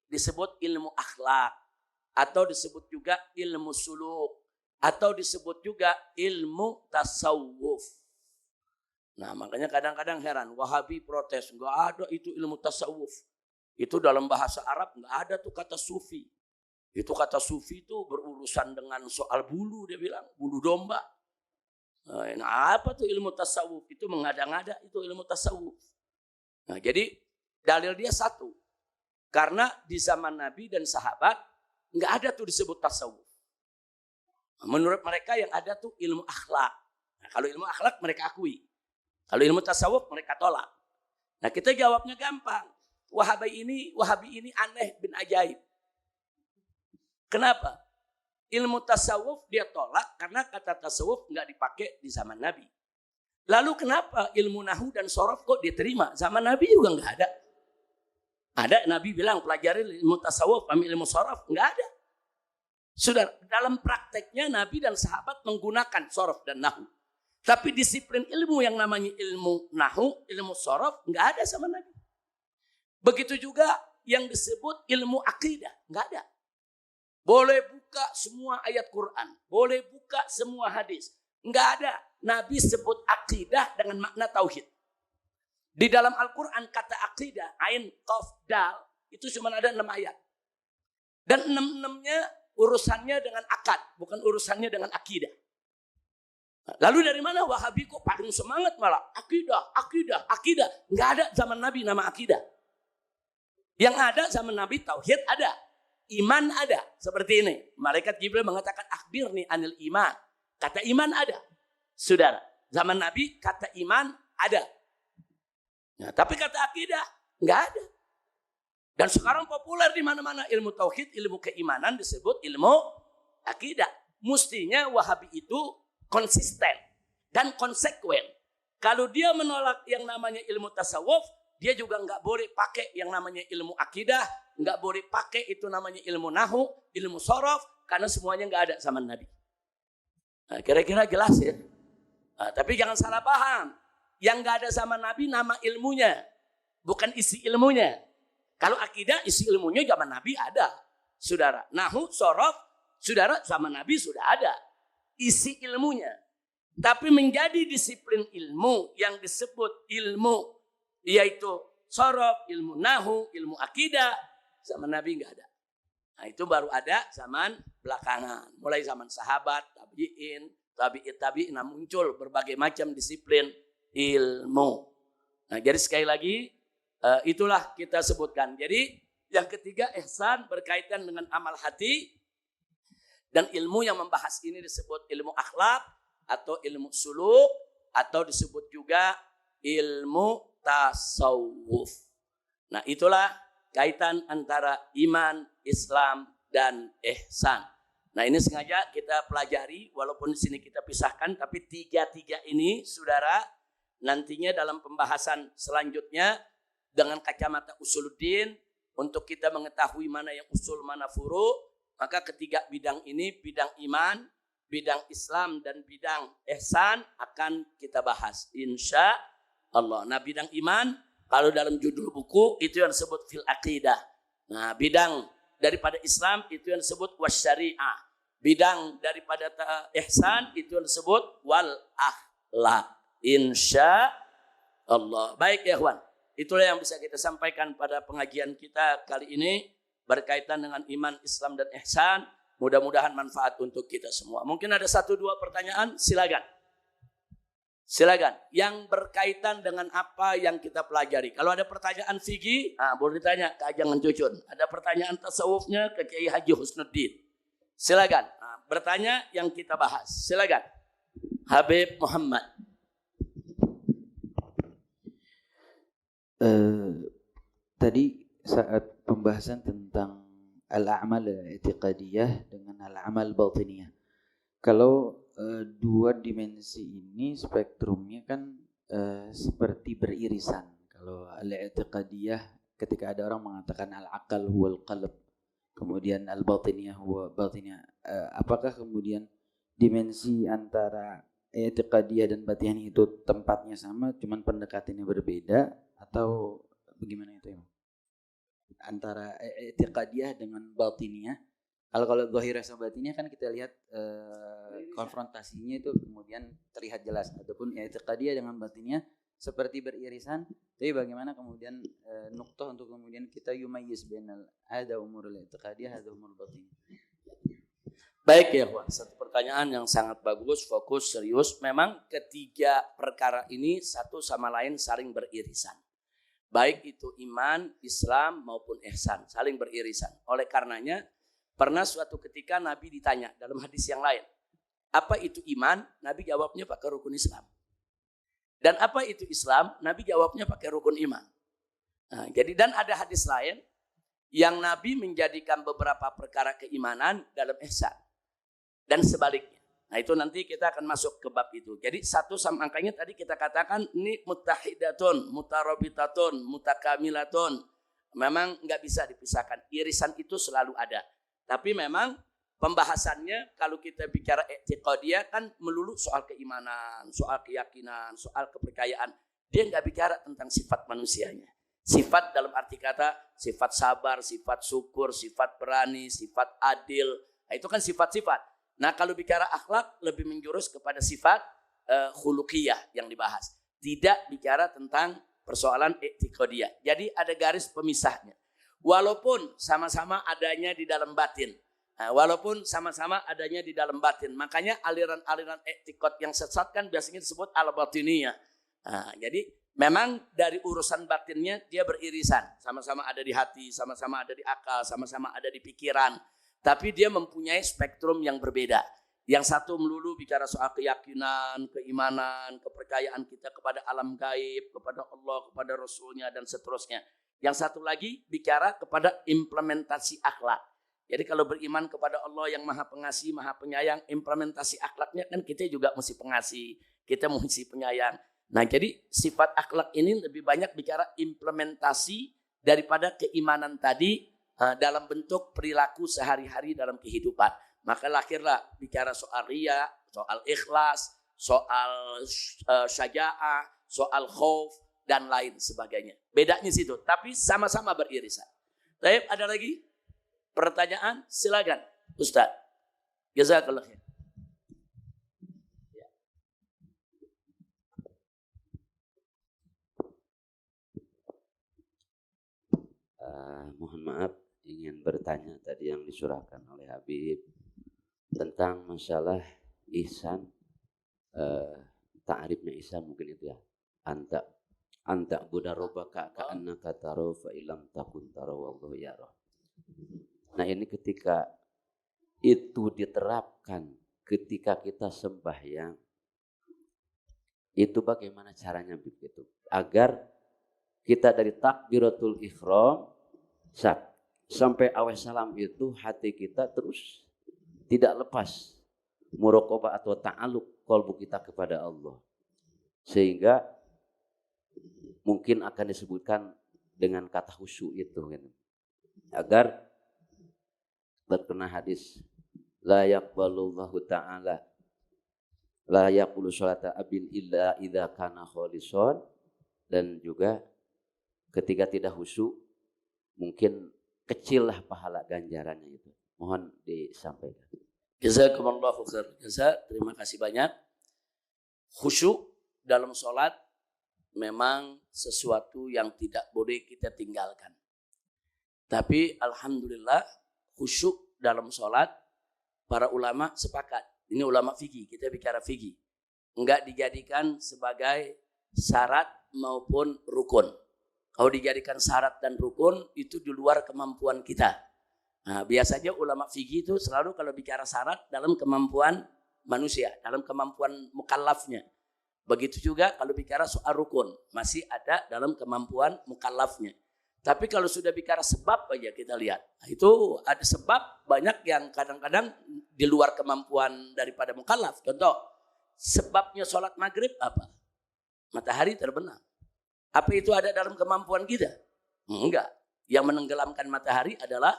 disebut ilmu akhlak. Atau disebut juga ilmu suluk. Atau disebut juga ilmu tasawuf. Nah makanya kadang-kadang heran, Wahabi protes, enggak ada itu ilmu tasawuf. Itu dalam bahasa Arab enggak ada tuh kata sufi. Itu kata sufi itu berurusan dengan soal bulu, dia bilang, bulu domba. Nah apa tuh ilmu tasawuf? Itu mengada-ngada itu ilmu tasawuf. Nah jadi dalil dia satu. Karena di zaman Nabi dan sahabat enggak ada tuh disebut tasawuf. Menurut mereka yang ada tuh ilmu akhlak. Nah, kalau ilmu akhlak mereka akui. Kalau ilmu tasawuf mereka tolak. Nah kita jawabnya gampang. Wahabi ini aneh bin ajaib. Kenapa? Ilmu tasawuf dia tolak karena kata tasawuf nggak dipakai di zaman Nabi. Lalu kenapa ilmu nahu dan sorof kok diterima? Zaman Nabi juga nggak ada. Ada Nabi bilang pelajari ilmu tasawuf, ambil ilmu sorof. Nggak ada. Sudah dalam prakteknya Nabi dan sahabat menggunakan sorof dan nahu. Tapi disiplin ilmu yang namanya ilmu nahu, ilmu sorof, nggak ada sama Nabi. Begitu juga yang disebut ilmu akidah, nggak ada. Boleh buka semua ayat Quran. Boleh buka semua hadis. Enggak ada. Nabi sebut akidah dengan makna tauhid. Di dalam Al-Quran kata akidah, ain, qaf, dal, itu cuma ada 6 ayat. Dan 6-6-nya urusannya dengan akad, bukan urusannya dengan akidah. Lalu dari mana Wahabi kok paling semangat malah? Akidah, akidah, akidah. Enggak ada zaman Nabi nama akidah. Yang ada zaman Nabi tauhid ada. Iman ada. Seperti ini. Malaikat Jibril mengatakan akhbirni anil iman. Kata iman ada. Saudara, zaman Nabi kata iman ada. Nah, tapi kata akidah enggak ada. Dan sekarang populer di mana-mana ilmu tauhid, ilmu keimanan disebut ilmu akidah. Mestinya Wahabi itu konsisten dan konsekuen. Kalau dia menolak yang namanya ilmu tasawuf, dia juga enggak boleh pakai yang namanya ilmu akidah, enggak boleh pakai itu namanya ilmu nahu, ilmu sorof, karena semuanya enggak ada zaman Nabi. Nah, kira-kira jelas ya. Nah, tapi jangan salah paham. Yang enggak ada zaman Nabi nama ilmunya, bukan isi ilmunya. Kalau akidah isi ilmunya zaman Nabi ada. Saudara, nahu, sorof, saudara zaman Nabi sudah ada. Isi ilmunya. Tapi menjadi disiplin ilmu yang disebut ilmu, yaitu sorof, ilmu nahu, ilmu akidah, zaman Nabi enggak ada. Nah itu baru ada zaman belakangan. Mulai zaman sahabat, tabi'in, tabi'in muncul berbagai macam disiplin ilmu. Nah jadi sekali lagi itulah kita sebutkan. Jadi yang ketiga ihsan berkaitan dengan amal hati. Dan ilmu yang membahas ini disebut ilmu akhlak atau ilmu suluk atau disebut juga ilmu tasawuf. Nah itulah kaitan antara iman, Islam, dan ihsan. Nah ini sengaja kita pelajari walaupun di sini kita pisahkan, tapi tiga-tiga ini saudara nantinya dalam pembahasan selanjutnya dengan kacamata usuluddin untuk kita mengetahui mana yang usul, mana furu, maka ketiga bidang ini, bidang iman, bidang Islam, dan bidang ihsan akan kita bahas insya Allah. Nah bidang iman kalau dalam judul buku itu yang disebut fil aqidah. Nah bidang daripada Islam itu yang disebut wasyari'ah. Bidang daripada ihsan itu yang disebut wal akhlak. Insya Allah. Baik ya ikhwan. Itulah yang bisa kita sampaikan pada pengajian kita kali ini berkaitan dengan iman, Islam, dan ihsan. Mudah-mudahan manfaat untuk kita semua. Mungkin ada 1-2 pertanyaan, silakan. Silakan. Yang berkaitan dengan apa yang kita pelajari. Kalau ada pertanyaan fikih, boleh ditanya ke Ajangan Cucun. Ada pertanyaan tasawufnya ke Kiai Haji Husnuddin. Silakan. Bertanya yang kita bahas. Silakan. Habib Muhammad. Tadi saat pembahasan tentang al-a'mal i'tiqadiyah dengan al-amal batiniyah. Kalau dua dimensi ini spektrumnya kan seperti beririsan. Kalau al-i'tiqadiyah ketika ada orang mengatakan al-aqal huwal qalb, kemudian al-batiniyah huwa batiniyah. Apakah kemudian dimensi antara i'tiqadiyah dan batiniyah itu tempatnya sama, cuman pendekatannya berbeda, atau bagaimana itu ya? Antara i'tiqadiyah dengan batiniyah. Kalau zahirah sama batiniyah kan kita lihat konfrontasinya itu kemudian terlihat jelas. Ataupun i'tiqadiyah dengan batiniyah seperti beririsan. Tapi bagaimana kemudian nuqtah untuk kemudian kita yumayyiz bainal ada umurul i'tiqadiyah, ada umur batiniyah. Baik ya, Pak. Satu pertanyaan yang sangat bagus, fokus, serius. Memang ketiga perkara ini satu sama lain saling beririsan. Baik itu iman, Islam maupun ihsan, saling beririsan. Oleh karenanya, pernah suatu ketika Nabi ditanya dalam hadis yang lain, apa itu iman? Nabi jawabnya pakai rukun Islam. Dan apa itu Islam? Nabi jawabnya pakai rukun iman. Nah, jadi dan ada hadis lain yang Nabi menjadikan beberapa perkara keimanan dalam ihsan. Dan sebaliknya. Nah itu nanti kita akan masuk ke bab itu. Jadi satu sama angkanya tadi kita katakan ini mutahidatun, mutarobitatun, mutakamilatun. Memang nggak bisa dipisahkan. Irisan itu selalu ada. Tapi memang pembahasannya kalau kita bicara i'tiqadiyah kan melulu soal keimanan, soal keyakinan, soal kepercayaan. Dia nggak bicara tentang sifat manusianya. Sifat dalam arti kata sifat sabar, sifat syukur, sifat berani, sifat adil. Nah, itu kan sifat-sifat. Nah, kalau bicara akhlak lebih menjurus kepada sifat khuluqiyah yang dibahas. Tidak bicara tentang persoalan i'tiqadiyah. Jadi ada garis pemisahnya. Walaupun sama-sama adanya di dalam batin. Nah, walaupun sama-sama adanya di dalam batin. Makanya aliran-aliran i'tiqad yang sesat kan biasanya disebut al-batiniyah. Nah, jadi memang dari urusan batinnya dia beririsan. Sama-sama ada di hati, sama-sama ada di akal, sama-sama ada di pikiran. Tapi dia mempunyai spektrum yang berbeda. Yang satu melulu bicara soal keyakinan, keimanan, kepercayaan kita kepada alam gaib, kepada Allah, kepada Rasulnya, dan seterusnya. Yang satu lagi bicara kepada implementasi akhlak. Jadi kalau beriman kepada Allah yang maha pengasih, maha penyayang, implementasi akhlaknya kan kita juga mesti pengasih, kita mesti penyayang. Nah, jadi sifat akhlak ini lebih banyak bicara implementasi daripada keimanan tadi dalam bentuk perilaku sehari-hari dalam kehidupan. Maka lahirlah bicara soal riya, soal ikhlas, soal syaja'ah, soal khauf, dan lain sebagainya. Bedanya situ, tapi sama-sama beririsan. Baik, ada lagi pertanyaan? Silakan, Ustaz. Jazakallah khair. Mohon maaf, ingin bertanya tadi yang disurahkan oleh Habib tentang masalah ihsan. Ta'rifnya ihsan mungkin itu ya. Anta budarobaka ka'annaka taro fa ilam takun taro wallahu yara. Nah, ini ketika itu diterapkan ketika kita sembahyang, itu bagaimana caranya begitu? Agar kita dari takbiratul ihram sampai awal salam itu hati kita terus tidak lepas muraqabah atau ta'alluq qalbu kita kepada Allah. Sehingga mungkin akan disebutkan dengan kata khusyuk itu gitu. Agar terkena hadis la yaqbalullahu ta'ala la yaqulu sholata abin illa idza kana khalisan, dan juga ketika tidak khusyuk mungkin kecillah pahala ganjarannya itu. Mohon disampaikan. Jazakumullahu khair. Terima kasih banyak. Khusyuk dalam sholat memang sesuatu yang tidak boleh kita tinggalkan. Tapi alhamdulillah khusyuk dalam sholat para ulama sepakat. Ini ulama fikih, kita bicara fikih. Enggak dijadikan sebagai syarat maupun rukun. Kalau dijadikan syarat dan rukun itu di luar kemampuan kita. Nah, biasanya ulama fikih itu selalu kalau bicara syarat dalam kemampuan manusia, dalam kemampuan mukallafnya. Begitu juga kalau bicara soal rukun, masih ada dalam kemampuan mukallafnya. Tapi kalau sudah bicara sebab aja kita lihat. Nah, itu ada sebab banyak yang kadang-kadang di luar kemampuan daripada mukallaf. Contoh, sebabnya sholat maghrib apa? Matahari terbenam. Apa itu ada dalam kemampuan kita? Enggak. Yang menenggelamkan matahari adalah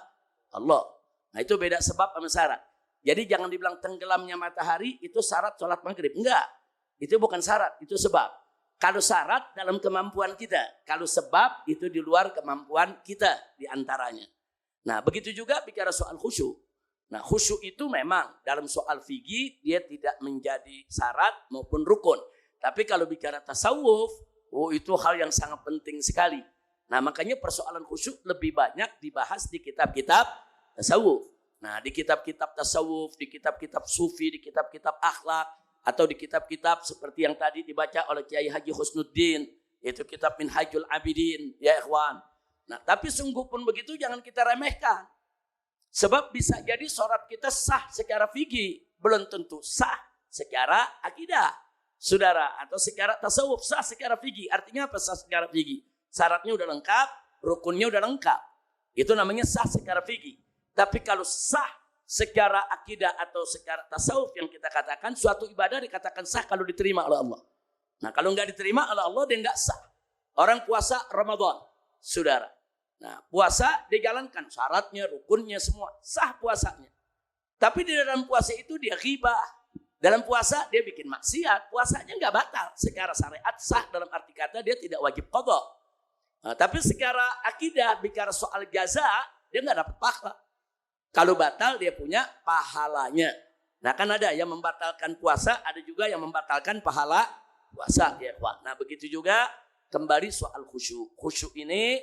Allah. Nah, itu beda sebab sama syarat. Jadi jangan dibilang tenggelamnya matahari itu syarat sholat maghrib. Enggak. Itu bukan syarat, itu sebab. Kalau syarat dalam kemampuan kita. Kalau sebab itu di luar kemampuan kita diantaranya. Nah, begitu juga bicara soal khusyuk. Nah, khusyuk itu memang dalam soal fikih dia tidak menjadi syarat maupun rukun. Tapi kalau bicara tasawuf, itu hal yang sangat penting sekali. Nah, makanya persoalan khusyuk lebih banyak dibahas di kitab-kitab tasawuf. Nah, di kitab-kitab tasawuf, di kitab-kitab sufi, di kitab-kitab akhlak, atau di kitab-kitab seperti yang tadi dibaca oleh Kiai Haji Husnuddin, yaitu kitab Minhajul Abidin, ya ikhwan. Nah, tapi sungguh pun begitu jangan kita remehkan. Sebab bisa jadi sholat kita sah secara fikih, belum tentu sah secara akidah. Saudara, atau secara tasawuf sah secara fikih. Artinya apa sah secara fikih? Syaratnya udah lengkap, rukunnya udah lengkap. Itu namanya sah secara fikih. Tapi kalau sah secara akidah atau secara tasawuf yang kita katakan, suatu ibadah dikatakan sah kalau diterima oleh Allah. Nah, kalau nggak diterima oleh Allah, dia nggak sah. Orang puasa Ramadan, saudara. Nah, puasa dijalankan, syaratnya, rukunnya semua, sah puasanya. Tapi di dalam puasa itu dia ghibah. Dalam puasa dia bikin maksiat, puasanya nggak batal. Secara syariat sah dalam arti kata dia tidak wajib qadha. Nah, tapi secara akidah, bicara soal jaza, dia nggak dapat pahala. Kalau batal dia punya pahalanya. Nah kan ada yang membatalkan puasa, ada juga yang membatalkan pahala puasa. Ya, nah begitu juga kembali soal khusyuk. Khusyuk ini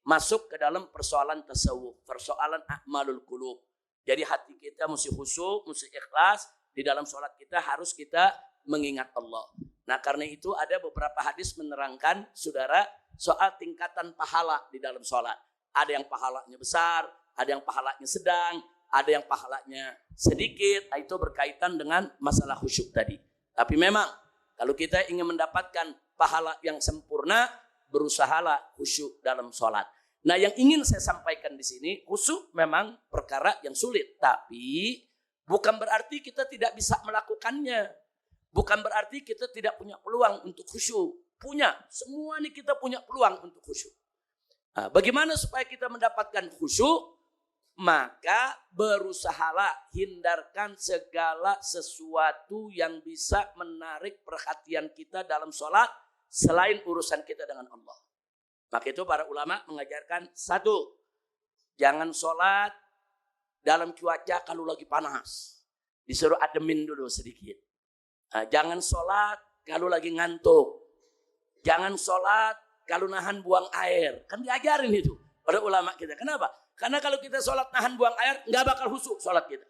masuk ke dalam persoalan tasawuf, persoalan a'malul qulub. Jadi hati kita mesti khusyuk, mesti ikhlas. Di dalam sholat kita harus kita mengingat Allah. Nah karena itu ada beberapa hadis menerangkan saudara soal tingkatan pahala di dalam sholat. Ada yang pahalanya besar, ada yang pahalanya sedang, ada yang pahalanya sedikit. Itu berkaitan dengan masalah khusyuk tadi. Tapi memang kalau kita ingin mendapatkan pahala yang sempurna, berusahalah khusyuk dalam sholat. Nah yang ingin saya sampaikan di sini, khusyuk memang perkara yang sulit. Tapi bukan berarti kita tidak bisa melakukannya. Bukan berarti kita tidak punya peluang untuk khusyuk. Punya, semua ini kita punya peluang untuk khusyuk. Nah, bagaimana supaya kita mendapatkan khusyuk? Maka berusahalah hindarkan segala sesuatu yang bisa menarik perhatian kita dalam sholat selain urusan kita dengan Allah. Maka itu para ulama mengajarkan satu, jangan sholat dalam cuaca kalau lagi panas. Disuruh ademin dulu sedikit. Nah, jangan sholat kalau lagi ngantuk. Jangan sholat kalau nahan buang air. Kan diajarin itu pada ulama kita. Kenapa? Karena kalau kita sholat nahan buang air, nggak bakal khusyuk sholat kita.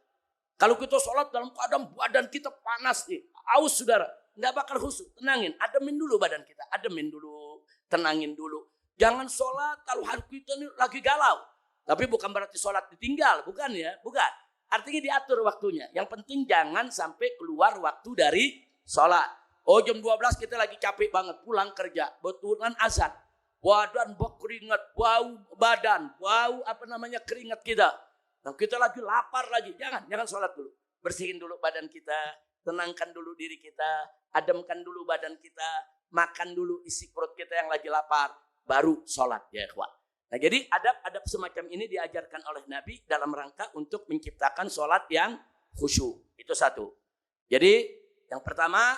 Kalau kita sholat dalam keadaan badan kita panas nih, aus saudara, nggak bakal khusyuk. Tenangin, ademin dulu badan kita. Ademin dulu, tenangin dulu. Jangan sholat kalau hati kita nih lagi galau. Tapi bukan berarti sholat ditinggal, bukan ya, bukan. Artinya diatur waktunya. Yang penting jangan sampai keluar waktu dari sholat. Oh jam 12 kita lagi capek banget, pulang kerja, betulan azan. Badan berkeringat, bau badan, bau keringat kita. Nah kita lagi lapar lagi, jangan sholat dulu. Bersihin dulu badan kita, tenangkan dulu diri kita, ademkan dulu badan kita, makan dulu isi perut kita yang lagi lapar, baru sholat ya ikhwan. Nah jadi adab-adab semacam ini diajarkan oleh Nabi dalam rangka untuk menciptakan sholat yang khusyuk. Itu satu. Jadi yang pertama,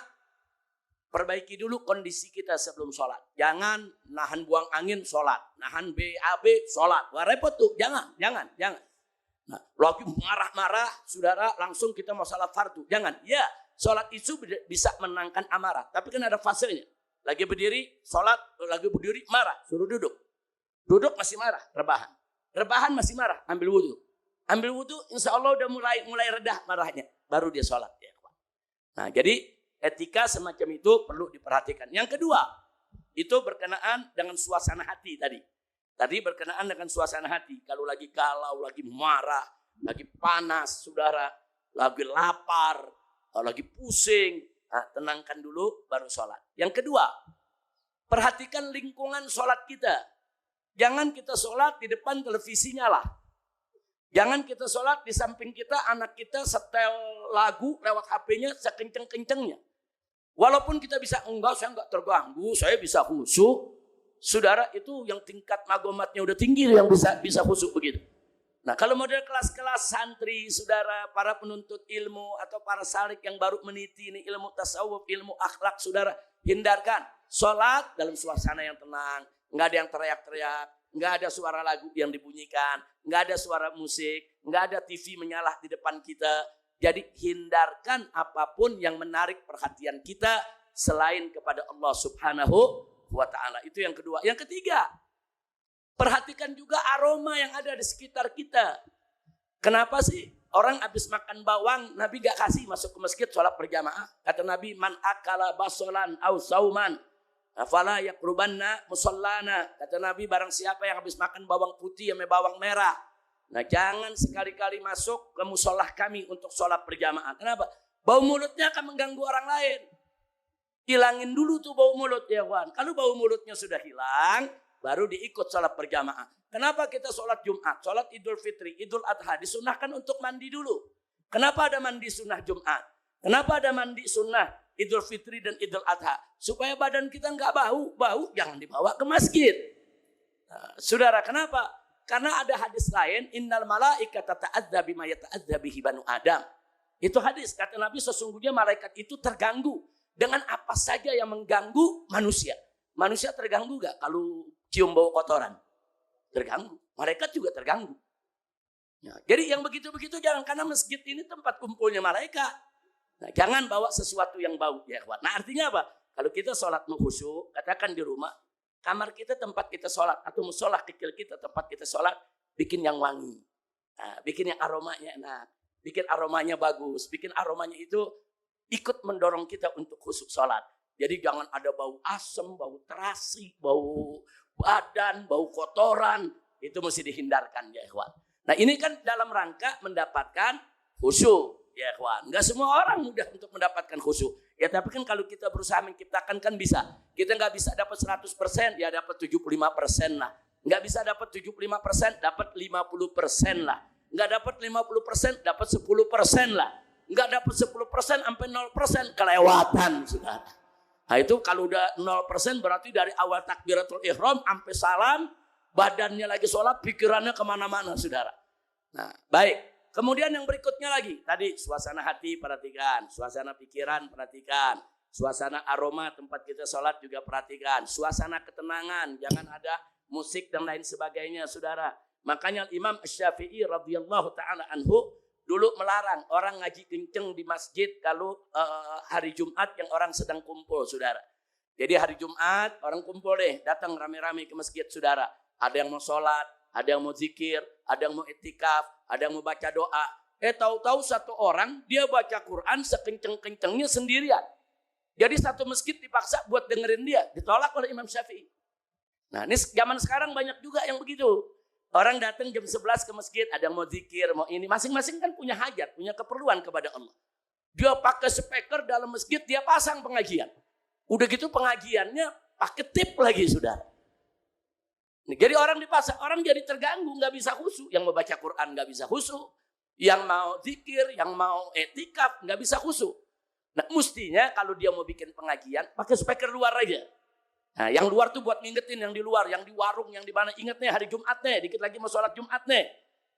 perbaiki dulu kondisi kita sebelum sholat. Jangan nahan buang angin sholat, nahan BAB sholat. Wah repot tuh, jangan. Nah, lagi marah-marah, saudara langsung kita mau sholat fardu. Jangan, ya sholat itu bisa menangkan amarah. Tapi kan ada fasenya. Lagi berdiri, sholat, lagi berdiri, marah, suruh duduk. Duduk masih marah, rebahan. Rebahan masih marah, ambil wudhu. Ambil wudhu, insya Allah udah mulai redah marahnya. Baru dia sholat. Ya. Nah jadi etika semacam itu perlu diperhatikan. Yang kedua, itu berkenaan dengan suasana hati tadi. Tadi berkenaan dengan suasana hati. Kalau lagi galau, lagi marah, lagi panas, saudara, lagi lapar, lagi pusing, nah, tenangkan dulu baru sholat. Yang kedua, perhatikan lingkungan sholat kita. Jangan kita sholat di depan televisinya lah. Jangan kita sholat di samping kita, anak kita setel lagu lewat HP-nya sekenceng-kencengnya. Walaupun kita bisa, saya enggak terganggu, saya bisa khusyuk. Saudara itu yang tingkat magomatnya udah tinggi yang bisa khusyuk begitu. Nah kalau model kelas-kelas santri, saudara, para penuntut ilmu atau para salik yang baru meniti ini ilmu tasawuf, ilmu akhlak, saudara, hindarkan. Sholat dalam suasana yang tenang, nggak ada yang teriak-teriak, nggak ada suara lagu yang dibunyikan, nggak ada suara musik, nggak ada TV menyala di depan kita. Jadi hindarkan apapun yang menarik perhatian kita selain kepada Allah Subhanahu wa ta'ala. Itu yang kedua. Yang ketiga, perhatikan juga aroma yang ada di sekitar kita. Kenapa sih orang habis makan bawang, Nabi gak kasih masuk ke masjid sholat berjamaah? Kata Nabi, man akala basolan au sauman fala yaqrubanna musallana. Kata Nabi, barang siapa yang habis makan bawang putih sama bawang merah, nah jangan sekali-kali masuk ke musolah kami untuk sholat berjamaah. Kenapa? Bau mulutnya akan mengganggu orang lain. Hilangin dulu tuh bau mulut ya kawan. Kalau bau mulutnya sudah hilang, baru diikut sholat berjamaah. Kenapa kita sholat Jumat, sholat Idul Fitri, Idul Adha disunahkan untuk mandi dulu? Kenapa ada mandi sunnah Jumat? Kenapa ada mandi sunnah Idul Fitri dan Idul Adha? Supaya badan kita nggak bau jangan dibawa ke masjid. Nah, saudara, kenapa? Karena ada hadis lain, innal malaikata ta'adza bima yata'adza bihi banu Adam. Itu hadis, kata Nabi, sesungguhnya malaikat itu terganggu dengan apa saja yang mengganggu manusia. Manusia terganggu gak kalau cium bau kotoran. Terganggu. Malaikat juga terganggu. Ya, jadi yang begitu-begitu jangan, karena masjid ini tempat kumpulnya malaikat. Nah, jangan bawa sesuatu yang bau. Ya, nah artinya apa? Kalau kita sholat khusyuk, katakan di rumah, kamar kita tempat kita sholat, atau musola kecil kita tempat kita sholat, bikin yang wangi. Nah, bikin yang aromanya enak. Bikin aromanya bagus. Bikin aromanya itu ikut mendorong kita untuk khusyuk sholat. Jadi jangan ada bau asem, bau terasi, bau badan, bau kotoran. Itu mesti dihindarkan ya ikhwan. Nah ini kan dalam rangka mendapatkan khusyuk ya ikhwan. Enggak semua orang mudah untuk mendapatkan khusyuk. Ya tapi kan kalau kita berusaha menciptakan kan bisa. Kita nggak bisa dapat 100%, ya dapat 75% lah. Nggak bisa dapat 75%, dapat 50% lah. Nggak dapat 50%, dapat 10% lah. Nggak dapat 10% sampai 0%, kelewatan saudara. Nah itu kalau udah 0% berarti dari awal takbiratul ihram sampai salam, badannya lagi sholat, pikirannya kemana-mana saudara. Nah baik. Kemudian yang berikutnya lagi, tadi suasana hati perhatikan, suasana pikiran perhatikan, suasana aroma tempat kita sholat juga perhatikan, suasana ketenangan, jangan ada musik dan lain sebagainya saudara. Makanya Imam Syafi'i radhiyallahu ta'ala anhu dulu melarang orang ngaji kenceng di masjid kalau hari Jumat yang orang sedang kumpul saudara. Jadi hari Jumat orang kumpul deh, datang rame-rame ke masjid saudara. Ada yang mau sholat, ada yang mau zikir, ada yang mau itikaf, ada yang mau baca doa. Tahu-tahu satu orang dia baca Quran sekenceng-kencengnya sendirian. Jadi satu masjid dipaksa buat dengerin dia, ditolak oleh Imam Syafi'i. Nah ini zaman sekarang banyak juga yang begitu. Orang datang jam 11 ke masjid, ada yang mau zikir, mau ini. Masing-masing kan punya hajat, punya keperluan kepada Allah. Dia pakai speaker dalam masjid, dia pasang pengajian. Udah gitu pengajiannya pakai tip lagi sudah. Jadi orang dipasang, orang jadi terganggu, nggak bisa khusyuk. Yang mau baca Quran nggak bisa khusyuk. Yang mau zikir, yang mau etikaf nggak bisa khusyuk. Nah mestinya kalau dia mau bikin pengajian, pakai speaker luar aja. Nah, yang luar tuh buat ngingetin yang di luar, yang di warung, yang di mana. Ingat nih hari Jumat nih, dikit lagi mau sholat Jumat nih.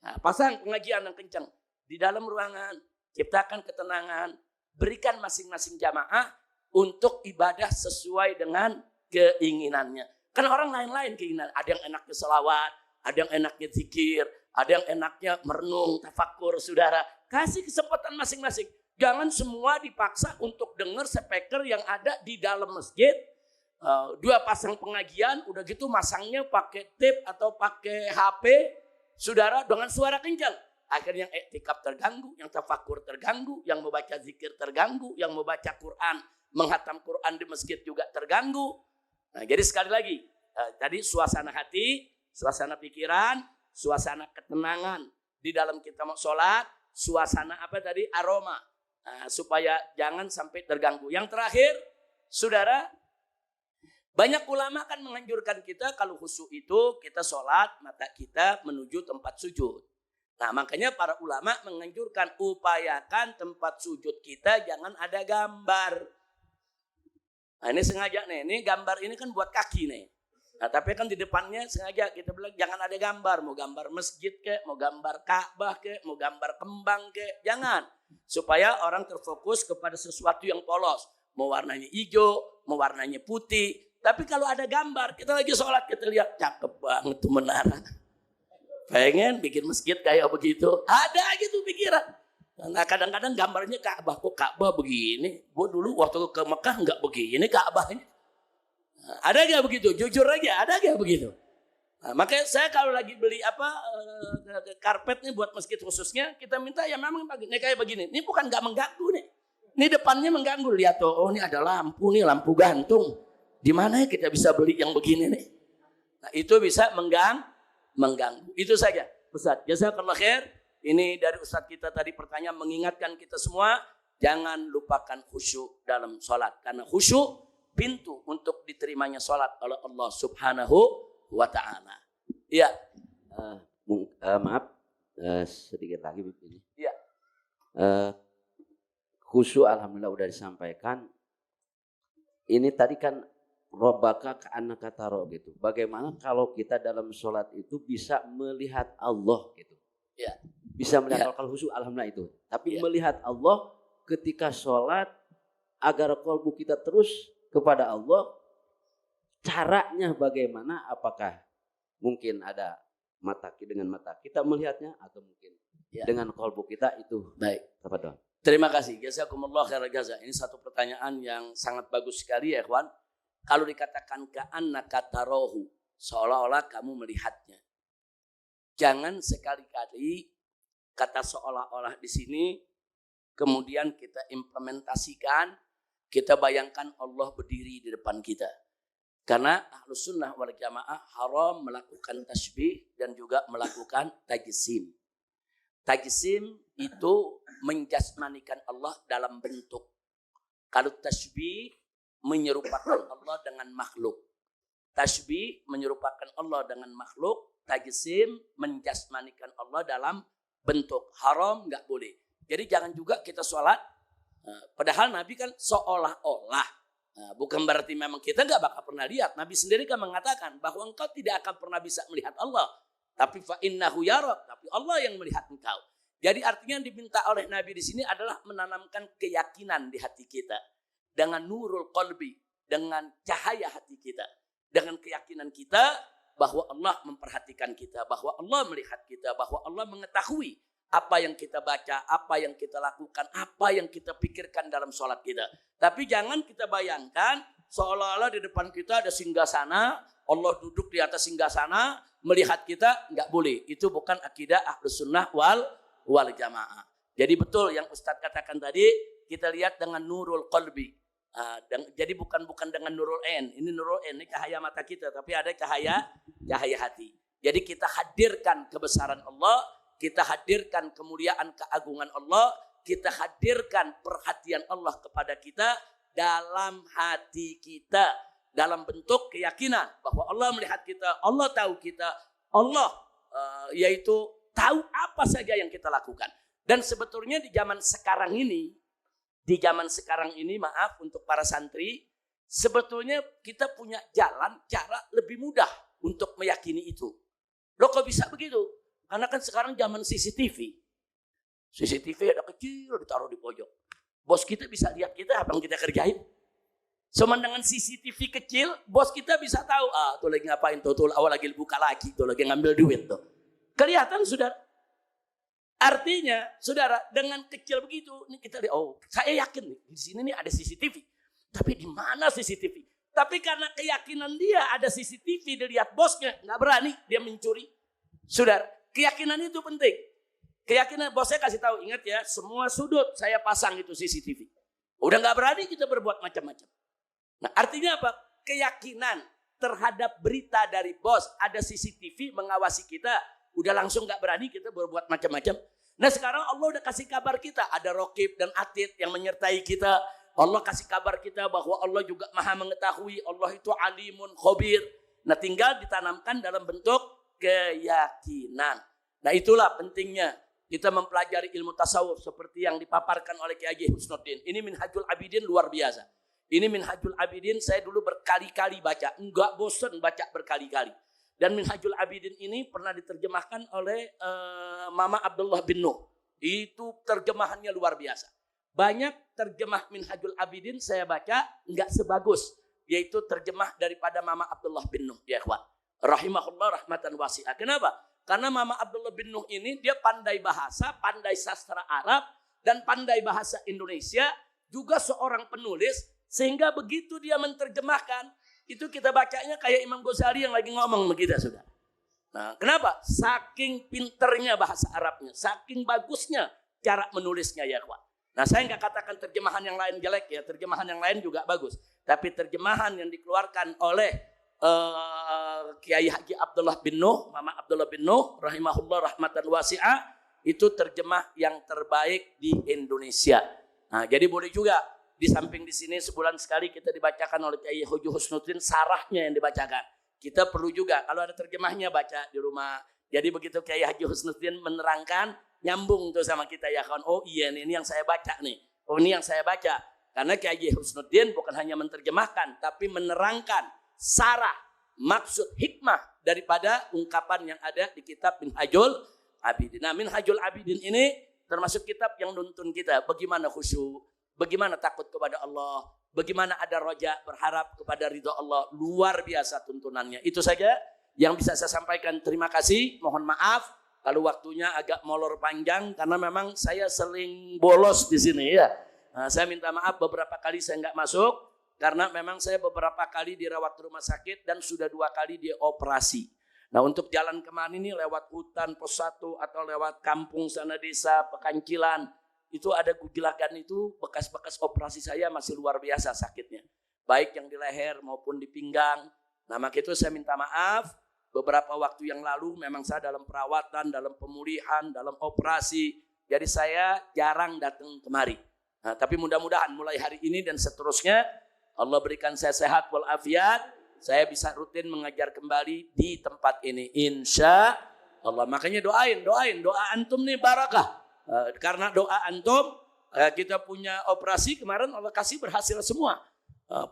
Nah, pasang pengajian yang kencang. Di dalam ruangan, ciptakan ketenangan. Berikan masing-masing jamaah untuk ibadah sesuai dengan keinginannya. Kan orang lain-lain keinginan. Ada yang enaknya selawat, ada yang enaknya zikir, ada yang enaknya merenung, tafakur, saudara. Kasih kesempatan masing-masing. Jangan semua dipaksa untuk dengar speaker yang ada di dalam masjid. Dua pasang pengajian, udah gitu masangnya pakai tape atau pakai HP, saudara, dengan suara kencang. Akhirnya yang iktikaf terganggu, yang tafakur terganggu, yang membaca zikir terganggu, yang membaca Quran, menghatam Quran di masjid juga terganggu. Nah, jadi sekali lagi, tadi suasana hati, suasana pikiran, suasana ketenangan di dalam kita mau sholat, suasana apa tadi, aroma, supaya jangan sampai terganggu. Yang terakhir, saudara, banyak ulama kan menganjurkan kita kalau khusyuk itu kita sholat, mata kita menuju tempat sujud. Nah makanya para ulama menganjurkan upayakan tempat sujud kita jangan ada gambar. Nah ini sengaja nih, ini gambar ini kan buat kaki nih. Nah tapi kan di depannya sengaja kita bilang jangan ada gambar. Mau gambar masjid kek, mau gambar Ka'bah kek, mau gambar kembang kek. Jangan. Supaya orang terfokus kepada sesuatu yang polos. Mau warnanya hijau, mau warnanya putih. Tapi kalau ada gambar, kita lagi sholat, kita lihat, cakep banget tuh menara. Pengen bikin masjid kayak begitu. Ada gitu pikiran. Nah kadang-kadang gambarnya Ka'bah, kok Ka'bah begini? Gue dulu waktu ke Mekah nggak begini Ka'bahnya. Nah, ada gak begitu? Jujur aja, ada gak begitu? Nah, makanya saya kalau lagi beli karpet nih buat masjid khususnya, kita minta ya memang ini kayak begini. Ini bukan nggak mengganggu nih. Ini depannya mengganggu. Lihat tuh, oh ini ada lampu nih, lampu gantung. Di mana kita bisa beli yang begini nih? Nah, itu bisa mengganggu. Itu saja. Ustaz, jazakallah khair. Ini dari Ustaz kita tadi pertanyaan mengingatkan kita semua. Jangan lupakan khusyuk dalam sholat. Karena khusyuk pintu untuk diterimanya sholat oleh Allah subhanahu wa ta'ala. Iya. Maaf, sedikit lagi begini. Iya. Khusyuk alhamdulillah udah disampaikan. Ini tadi kan Rabbaka ka'annaka taro gitu. Bagaimana kalau kita dalam sholat itu bisa melihat Allah gitu. Ya. Bisa melihat kalau khusyuk alhamdulillah itu. Tapi melihat Allah ketika sholat agar kalbu kita terus kepada Allah. caranya bagaimana? Apakah mungkin ada dengan mata kita melihatnya atau mungkin dengan kolbu kita itu? Baik. Tafadhol. Terima kasih. Jazakumullah khairan jaza. Ini satu pertanyaan yang sangat bagus sekali ya, ikhwan. Kalau dikatakan ka'annaka tarahu, seolah-olah kamu melihatnya. Jangan sekali-kali kata seolah-olah di sini kemudian kita implementasikan, kita bayangkan Allah berdiri di depan kita. Karena Ahlus Sunnah wal Jamaah haram melakukan tasbih dan juga melakukan tajsim. Tajsim itu menjasmanikan Allah dalam bentuk. Kalau tasbih menyerupakan Allah dengan makhluk. Tasbih menyerupakan Allah dengan makhluk. Tajsim menjasmanikan Allah dalam bentuk. Haram nggak boleh. Jadi jangan juga kita sholat. Padahal Nabi kan seolah-olah. Bukan berarti memang kita nggak bakal pernah lihat. Nabi sendiri kan mengatakan bahwa engkau tidak akan pernah bisa melihat Allah. Tapi fa innahu yarak. Tapi Allah yang melihat engkau. Jadi artinya yang diminta oleh Nabi di sini adalah menanamkan keyakinan di hati kita. Dengan nurul qalbi. Dengan cahaya hati kita. Dengan keyakinan kita bahwa Allah memperhatikan kita. Bahwa Allah melihat kita. Bahwa Allah mengetahui apa yang kita baca, apa yang kita lakukan, apa yang kita pikirkan dalam sholat kita. Tapi jangan kita bayangkan seolah-olah di depan kita ada singgasana, Allah duduk di atas singgasana, melihat kita, nggak boleh. Itu bukan akidah Ahlus Sunnah wal Jamaah. Jadi betul yang Ustadz katakan tadi, kita lihat dengan nurul qalbi. Jadi bukan dengan nurul ain. Ini nurul ain, ini cahaya mata kita, tapi ada cahaya hati. Jadi kita hadirkan kebesaran Allah, kita hadirkan kemuliaan keagungan Allah, kita hadirkan perhatian Allah kepada kita dalam hati kita, dalam bentuk keyakinan bahwa Allah melihat kita, Allah tahu kita, Allah yaitu tahu apa saja yang kita lakukan. Dan sebetulnya di zaman sekarang ini, maaf untuk para santri, sebetulnya kita punya cara lebih mudah untuk meyakini itu. Loh kok bisa begitu? Karena kan sekarang zaman CCTV ada kecil ditaruh di pojok. Bos kita bisa lihat kita apa yang kita kerjain. Cuman dengan CCTV kecil, bos kita bisa tahu, tuh lagi ngapain tuh awal lagi buka lagi, tuh lagi ngambil duit tuh. Kelihatan saudara. Artinya, saudara, dengan kecil begitu, ini kita lihat, saya yakin nih, di sini nih ada CCTV. Tapi di mana CCTV? Tapi karena keyakinan dia ada CCTV, dia lihat bosnya, nggak berani dia mencuri. Saudara, keyakinan itu penting. Keyakinan bosnya kasih tahu, ingat ya, semua sudut saya pasang itu CCTV. Udah nggak berani kita berbuat macam-macam. Nah, artinya apa? Keyakinan terhadap berita dari bos, ada CCTV mengawasi kita, udah langsung nggak berani kita berbuat macam-macam. Nah, sekarang Allah udah kasih kabar kita, ada Raqib dan Atid yang menyertai kita. Allah kasih kabar kita bahwa Allah juga Maha mengetahui, Allah itu alimun khabir. Nah, tinggal ditanamkan dalam bentuk keyakinan. Nah, itulah pentingnya kita mempelajari ilmu tasawuf seperti yang dipaparkan oleh Kiai Haji Husnuddin. Ini Minhajul Abidin luar biasa. Ini Minhajul Abidin saya dulu berkali-kali baca, enggak bosan baca berkali-kali. Dan Minhajul Abidin ini pernah diterjemahkan oleh Mama Abdullah bin Nuh. Itu terjemahannya luar biasa. Banyak terjemah Minhajul Abidin saya baca enggak sebagus yaitu terjemah daripada Mama Abdullah bin Nuh, ya ikhwan. Rahimahullah rahmatan wasi'ah. Kenapa? Karena Mama Abdullah bin Nuh ini dia pandai bahasa, pandai sastra Arab, dan pandai bahasa Indonesia, juga seorang penulis, sehingga begitu dia menerjemahkan, itu kita bacanya kayak Imam Ghazali yang lagi ngomong sama kita, saudara. Nah, kenapa? Saking pinternya bahasa Arabnya, saking bagusnya cara menulisnya, ya kawan. Nah, saya nggak katakan terjemahan yang lain jelek ya, terjemahan yang lain juga bagus. Tapi terjemahan yang dikeluarkan oleh Kiai Haji Abdullah bin Nuh, Mama Abdullah bin Nuh, rahimahullah rahmatan wasi'ah, itu terjemah yang terbaik di Indonesia. Nah, jadi boleh juga di samping di sini sebulan sekali kita dibacakan oleh Kiai Haji Husnuddin sarahnya yang dibacakan. Kita perlu juga kalau ada terjemahnya baca di rumah. Jadi begitu Kiai Haji Husnuddin menerangkan, nyambung tuh sama kita ya kawan. Oh iya nih, ini yang saya baca nih. Oh ini yang saya baca. Karena Kiai Haji Husnuddin bukan hanya menerjemahkan, tapi menerangkan sarah, maksud hikmah daripada ungkapan yang ada di kitab Minhajul Abidin. Nah, Minhajul Abidin ini termasuk kitab yang nuntun kita bagaimana khusyuk, bagaimana takut kepada Allah, bagaimana ada roja berharap kepada ridha Allah. Luar biasa tuntunannya. Itu saja yang bisa saya sampaikan. Terima kasih. Mohon maaf kalau waktunya agak molor panjang karena memang saya sering bolos di sini ya. Nah, saya minta maaf beberapa kali saya nggak masuk karena memang saya beberapa kali dirawat rumah sakit dan sudah 2 kali dioperasi. Nah, untuk jalan kemana ini lewat hutan pos 1 atau lewat kampung sana desa Pekancilan, itu ada gugilagan itu bekas-bekas operasi saya masih luar biasa sakitnya. Baik yang di leher maupun di pinggang. Nah, maka itu saya minta maaf. Beberapa waktu yang lalu memang saya dalam perawatan, dalam pemulihan, dalam operasi. Jadi saya jarang datang kemari. Nah, tapi mudah-mudahan mulai hari ini dan seterusnya Allah berikan saya sehat walafiat. Saya bisa rutin mengajar kembali di tempat ini. Insya Allah. Makanya doain. Doa antum nih barakah. Karena doa antum kita punya operasi kemarin Allah kasih berhasil semua.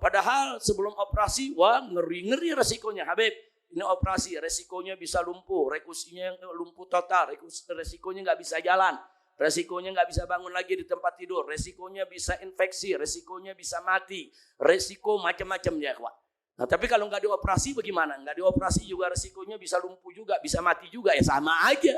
Padahal sebelum operasi wah ngeri resikonya Habib. Ini operasi resikonya bisa lumpuh, rekusinya lumpuh total, resikonya nggak bisa jalan. Resikonya nggak bisa bangun lagi di tempat tidur, resikonya bisa infeksi, resikonya bisa mati, resiko macam-macam ya kawan. Nah, tapi kalau nggak dioperasi bagaimana? Nggak dioperasi juga resikonya bisa lumpuh juga, bisa mati juga ya sama aja.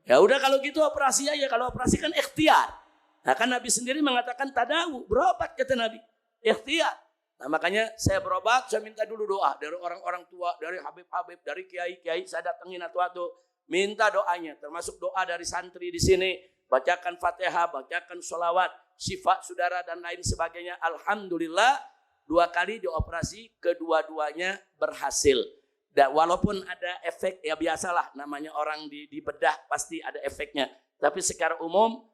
Ya udah kalau gitu operasi aja. Kalau operasi kan ikhtiar. Nah, kan Nabi sendiri mengatakan tadawu, berobat kata Nabi, ikhtiar. Nah, makanya saya berobat, saya minta dulu doa dari orang-orang tua, dari habib-habib, dari kiai-kiai, saya datengin atu-atu, minta doanya, termasuk doa dari santri di sini. Bacakan Fatihah, bacakan sholawat, syifa saudara dan lain sebagainya. Alhamdulillah 2 kali dioperasi, kedua-duanya berhasil. Dan walaupun ada efek, ya biasalah namanya orang di bedah pasti ada efeknya. Tapi secara umum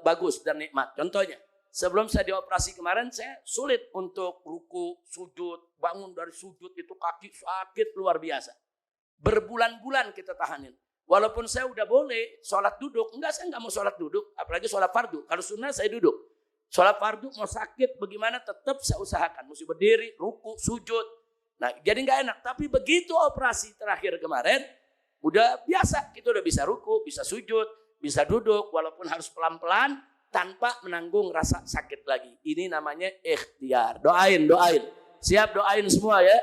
bagus dan nikmat. Contohnya, sebelum saya dioperasi kemarin saya sulit untuk ruku, sujud, bangun dari sujud itu kaki sakit luar biasa. Berbulan-bulan kita tahanin. Walaupun saya udah boleh sholat duduk, saya nggak mau sholat duduk, apalagi sholat fardu. Kalau sunnah saya duduk. Sholat fardu mau sakit bagaimana tetap saya usahakan. Mesti berdiri, ruku, sujud. Nah jadi nggak enak. Tapi begitu operasi terakhir kemarin, udah biasa. Kita udah bisa ruku, bisa sujud, bisa duduk. Walaupun harus pelan-pelan, tanpa menanggung rasa sakit lagi. Ini namanya ikhtiar. Doain. Siap doain semua ya.